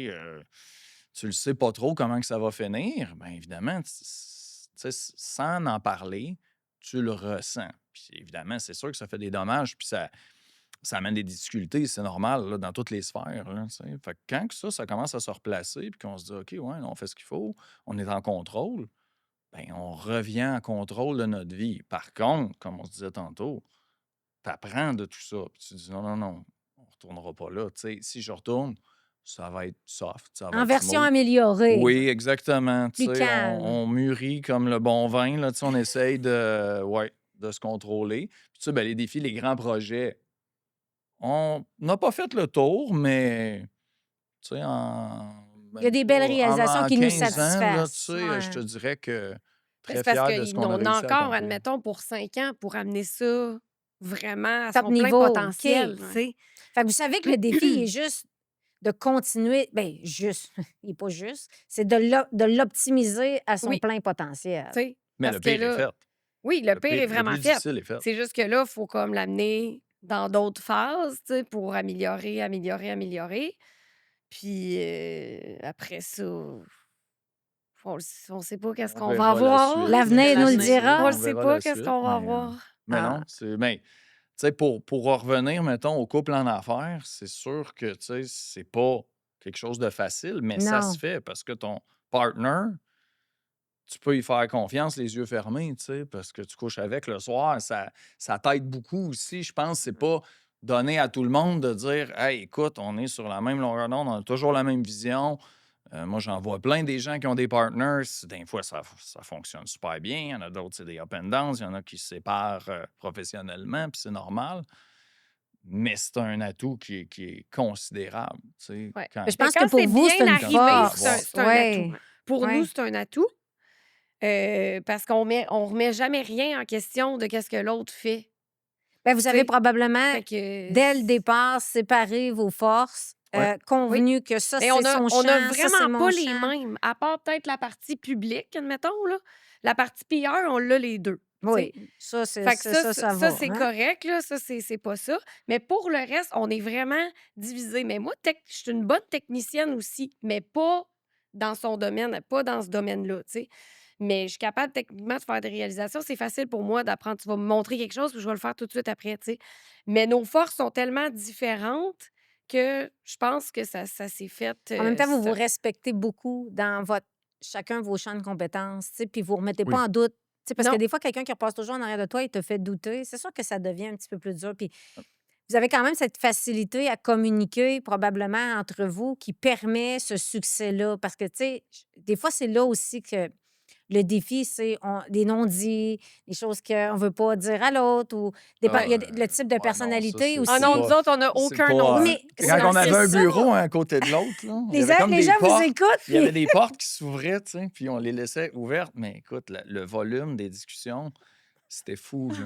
tu le sais pas trop comment que ça va finir, bien évidemment, tu sais, sans en parler, tu le ressens. Puis évidemment, c'est sûr que ça fait des dommages, puis ça amène des difficultés, c'est normal, là, dans toutes les sphères. Là, tu sais. Fait que quand que ça commence à se replacer, puis qu'on se dit, OK, ouais, on fait ce qu'il faut, on est en contrôle, ben, on revient en contrôle de notre vie. Par contre, comme on se disait tantôt, tu apprends de tout ça. Puis tu dis non, non, non, on ne retournera pas là. Tu sais, si je retourne, ça va être soft, ça va En être version smooth. améliorée, Oui, exactement. Tu plus sais, calme. on mûrit comme le bon vin. Là, tu sais, on essaye de se contrôler. Puis, tu sais, ben, les défis, les grands projets, on n'a pas fait le tour, mais tu sais, Il y a même des pas, belles réalisations en qui nous 15 ans, là, tu satisfassent. sais, je te Ouais. dirais que mais très c'est parce fier de ce qu'on a qu'on a réussi à encore, accomplir. admettons, pour 5 ans, pour amener ça vraiment à Top son plein niveau, OK. potentiel, tu Ouais. sais. Fait que vous savez que le défi, il est juste de continuer, ben juste, il n'est pas juste, c'est de l'optimiser à son Oui, plein tu potentiel. sais, Mais le parce que pire est là, fait. oui, le pire est Le vraiment plus fait. difficile est fait. C'est juste que là, il faut comme l'amener dans d'autres phases, tu sais, pour améliorer, améliorer, améliorer. Puis après ça, on sait pas qu'est-ce On qu'on va verra la avoir. suite, là. L'avenir nous le C'est L'avenir. ça, On dira. le on sait verra pas la qu'est-ce suite, qu'on va avoir. mais Ah, non, tu sais, pour en revenir, mettons, au couple en affaires, c'est sûr que, tu sais, c'est pas quelque chose de facile, mais ça se non. fait parce que ton partner, tu peux y faire confiance les yeux fermés, tu sais, parce que tu couches avec le soir, ça t'aide beaucoup aussi. Je pense que c'est pas donné à tout le monde de dire, hey, écoute, on est sur la même longueur d'onde, on a toujours la même vision. Moi, j'en vois plein des gens qui ont des partners. Des fois, ça fonctionne super bien. Il y en a d'autres, c'est des up and downs. Il y en a qui se séparent professionnellement, puis c'est normal. Mais c'est un atout qui est considérable. Tu sais, Ouais. Mais je Mais pense que quand pour c'est vous, c'est bien une quand tu peux arrivé, force. l'avoir. c'est un atout. Oui. Pour nous, Oui. c'est un atout parce on remet jamais rien en question de qu'est-ce que l'autre fait. Ben, vous Tu avez sais, probablement, fait que dès le départ, séparé vos forces, Ouais. oui. convenu que ça, Mais c'est son on a champ, ça, c'est vraiment mon pas les champ. mêmes, à part peut-être la partie publique, admettons, là. La partie PR, on l'a les 2, tu sais. Oui, ça, Fait que ça va. c'est Hein? correct, là, ça, c'est pas ça. Mais pour le reste, on est vraiment divisés. Mais moi, je suis une bonne technicienne aussi, mais pas dans son domaine, pas dans ce domaine-là, tu sais. Mais je suis capable techniquement de faire des réalisations. C'est facile pour moi d'apprendre. Tu vas me montrer quelque chose, puis je vais le faire tout de suite après, tu sais. Mais nos forces sont tellement différentes que je pense que ça s'est fait. En même temps, vous vous Ça... respectez beaucoup dans chacun vos champs de compétences, tu sais, puis vous ne remettez pas Oui. en doute. Tu sais, parce que Non, des fois, quelqu'un qui repasse toujours en arrière de toi, il te fait douter. C'est sûr que ça devient un petit peu plus dur. Puis vous avez quand même cette facilité à communiquer probablement entre vous qui permet ce succès-là. Parce que, tu sais, des fois, c'est là aussi que le défi, c'est des non-dits, des choses qu'on ne veut pas dire à l'autre, ou il y a le type de ouais, non, ça, personnalité c'est ah aussi. non, pas. nous autres, on n'a C'est aucun pas. non-dit. Mais Quand on avait c'est un ça. bureau un à côté de l'autre, là, il y avait comme Les des gens vous portes. écoutent, Il y avait puis des portes qui s'ouvraient, tu sais, puis on les laissait ouvertes. Mais écoute, le volume des discussions, c'était fou, là. Tu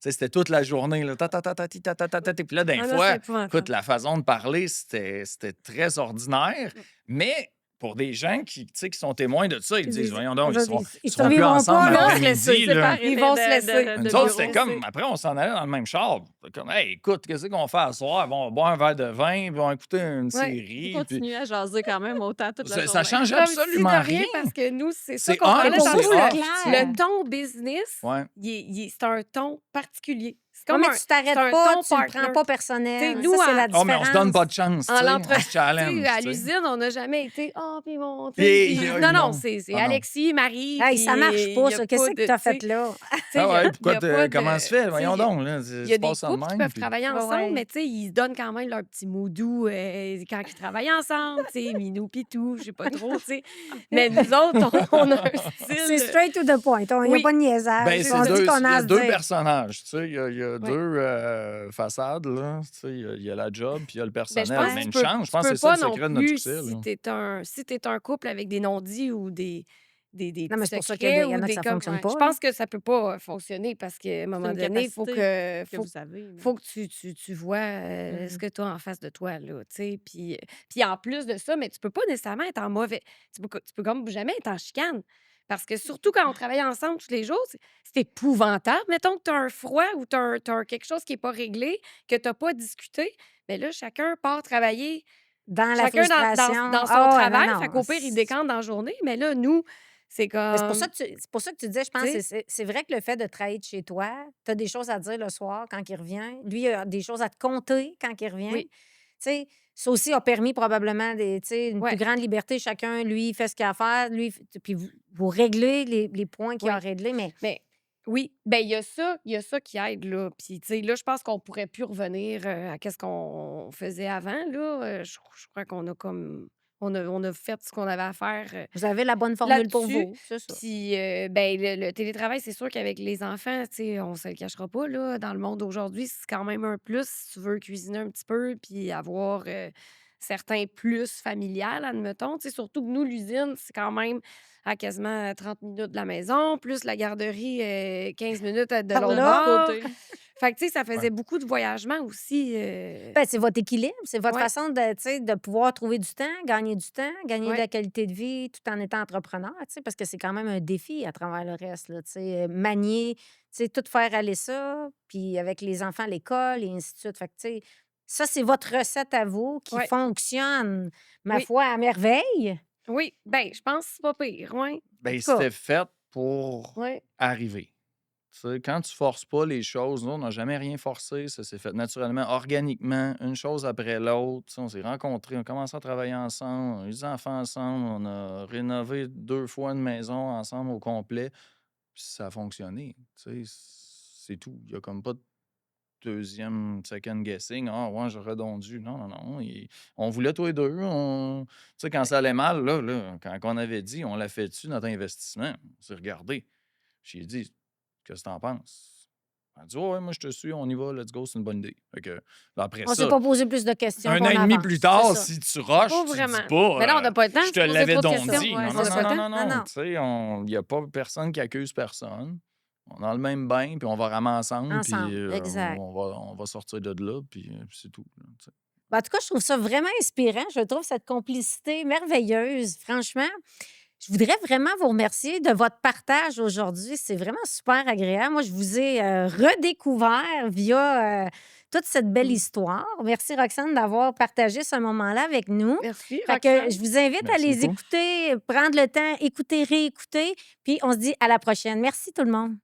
sais, c'était toute la journée, là. Ta, ta, ta, ta, ti, ta, ta, ta, ta, Puis là, d'un Ah non, c'est fois, épouvantable. écoute, la façon de parler, c'était très ordinaire. Mais pour des gens tu sais, qui sont témoins de ça, ils disent, voyons donc, ils seront plus survivront ensemble pas, là. l'après-midi, là. Ils vont se laisser. Nous de autres, c'était bureau. comme, après, on s'en allait dans le même char. C'était comme, hey, écoute, qu'est-ce qu'on fait à soir? Bon, on va boire un verre de vin, puis on va écouter une Ouais. série. Vous Puis continuez à jaser quand même autant toute la ça journée. change Comme si de absolument rien, rien. parce que nous, c'est ça C'est qu'on on, parlait Mais pour vous, c'est tantôt. c'est off. clair. Le ton business, Ouais. c'est un ton particulier. C'est comme mais un, tu c'est t'arrêtes un pas, ton tu le prends partner. pas Tu sais, personnel. nous, Ça, c'est la Oh, mais on se donne pas de différence. chance, tu en sais. On l'entreprise, se challenge, à tu sais. l'usine, on n'a jamais été puis mon, Et, non, non, non. c'est Ah non. Alexis, Marie, Hey, puis ça marche il pas, y a ça. pas Qu'est-ce que de, tu as tu sais, fait là? il Ah y ouais, a, pourquoi pas comment de, se fait? tu sais, Voyons donc, là. il y Tu a des passes ça de couples qui même, peuvent puis... travailler Ouais, ensemble, ouais. mais tu sais, ils se donnent quand même leur petit mot doux quand ils travaillent ensemble, tu sais, minou pis tout, je sais pas trop, tu sais. Mais nous autres, on a un C'est style. straight to the point. Il n'y a Oui, pas de Ben, niaisage. c'est On c'est se dit ça. deux, qu'on il y a à a se deux dire. personnages, tu sais. Il y a Ouais. deux façades, là. Tu sais, il y a la job, puis il y a le Ben, je personnel. pense Mais que une tu peux, chance, je tu pense que peux c'est ça pas le non secret de notre plus, succès, là. si t'es un couple avec des non-dits ou des Non, mais petits c'est pour ça qu'il y, secrets y en ou a que des ça comme. fonctionne Ouais. pas. Je Là. pense que ça peut pas fonctionner parce qu'à un C'est moment une donné, il capacité que vous avez. Mais... faut que tu vois ce Mhm. que tu as en face de toi, là, tu sais. Puis en plus de ça, mais tu peux pas nécessairement être en mauvais. Tu peux comme jamais être en chicane. Parce que surtout quand on travaille ensemble tous les jours, c'est épouvantable. Mettons que tu as un froid ou tu as, quelque chose qui n'est pas réglé, que tu n'as pas discuté. Mais là, chacun part travailler, Dans la chacun frustration. dans son Ah ouais, travail. non, Fait non. qu'au pire, il décante dans la journée. Mais là, nous, c'est Mais c'est pour ça comme, que c'est pour ça que tu disais, je tu pense, sais, c'est vrai que le fait de travailler de chez toi, tu as des choses à dire le soir quand il revient. Lui, il a des choses à te compter quand il revient. oui, Tu sais, ça aussi a permis probablement tu sais, une plus ouais, grande liberté. Chacun, lui, fait ce qu'il a à faire. Lui, puis vous réglez les points qu'il a à oui. régler. Mais Mais oui, ben il y a ça qui aide, là. Puis, tu sais, là, je pense qu'on pourrait plus revenir à qu'est-ce qu'on faisait avant, là. Je crois qu'on a comme... on a fait ce qu'on avait à faire vous avez la bonne formule pour là-dessus. vous. C'est ça. Puis, ben, le télétravail, c'est sûr qu'avec les enfants, tu sais, on se le cachera pas, là. Dans le monde d'aujourd'hui, c'est quand même un plus si tu veux cuisiner un petit peu puis avoir certains plus familiales, admettons. Tu sais, surtout que nous, l'usine, c'est quand même à quasiment 30 minutes de la maison, plus la garderie, 15 minutes de Par l'autre De là, l'autre bord. côté. Fait que, tu sais, ça Ouais. faisait beaucoup de voyagements aussi. ben, c'est votre équilibre, c'est votre Ouais, façon de, tu sais, de pouvoir trouver du temps, gagner de ouais, la qualité de vie tout en étant entrepreneur, tu sais, parce que c'est quand même un défi à travers le reste, là, tu sais, manier, tu sais, tout faire aller ça, puis avec les enfants à l'école et ainsi de suite. Fait que, tu sais, ça, c'est votre recette à vous qui ouais, fonctionne, ma oui, foi, à merveille. oui. Ben, je pense que c'est pas pire. Ouais, En Ben, tout cas, c'était fait pour ouais, arriver. Tu sais, quand tu forces pas les choses, nous, on n'a jamais rien forcé. Ça s'est fait naturellement, organiquement, une chose après l'autre. Tu sais, on s'est rencontrés, on a commencé à travailler ensemble, on a eu des enfants ensemble, on a rénové 2 fois une maison ensemble au complet. Puis ça a fonctionné. Tu sais, c'est tout. Il n'y a comme pas de deuxième, second guessing. Ah, ouais, j'aurais donc dû. Non, non, non. On voulait tous les deux. Tu sais, quand ça allait mal, là, quand on avait dit, on l'a fait dessus, notre investissement, on s'est regardé. J'ai dit, qu'est-ce que t'en penses? Elle a dit, ouais, moi, je te suis, on y va, let's go, c'est une bonne idée. Fait que, là, après on s'est ça, pas posé plus de questions, un puis an on et demi avance, plus c'est tard, ça. si tu rushes, pas tu dis vraiment. pas, Mais là, on n'a pas le temps je de te se poser l'avais trop de donc questions. dit. Ouais, Non, on non, n'a non, pas le non, temps. non, Non, non. non. Tu sais, il n'y a pas personne qui accuse personne. On a le même bain, puis on va ramer ensemble, puis Ensemble, exact. on va sortir de là, puis c'est tout, là, tu sais. Ben, en tout cas, je trouve ça vraiment inspirant. Je trouve cette complicité merveilleuse. Franchement, je voudrais vraiment vous remercier de votre partage aujourd'hui. C'est vraiment super agréable. Moi, je vous ai redécouvert via toute cette belle Mm. histoire. Merci, Roxane, d'avoir partagé ce moment-là avec nous. Merci, Fait que Roxane. je vous invite à Merci les beaucoup. écouter, prendre le temps, écouter, réécouter. Puis on se dit à la prochaine. Merci tout le monde.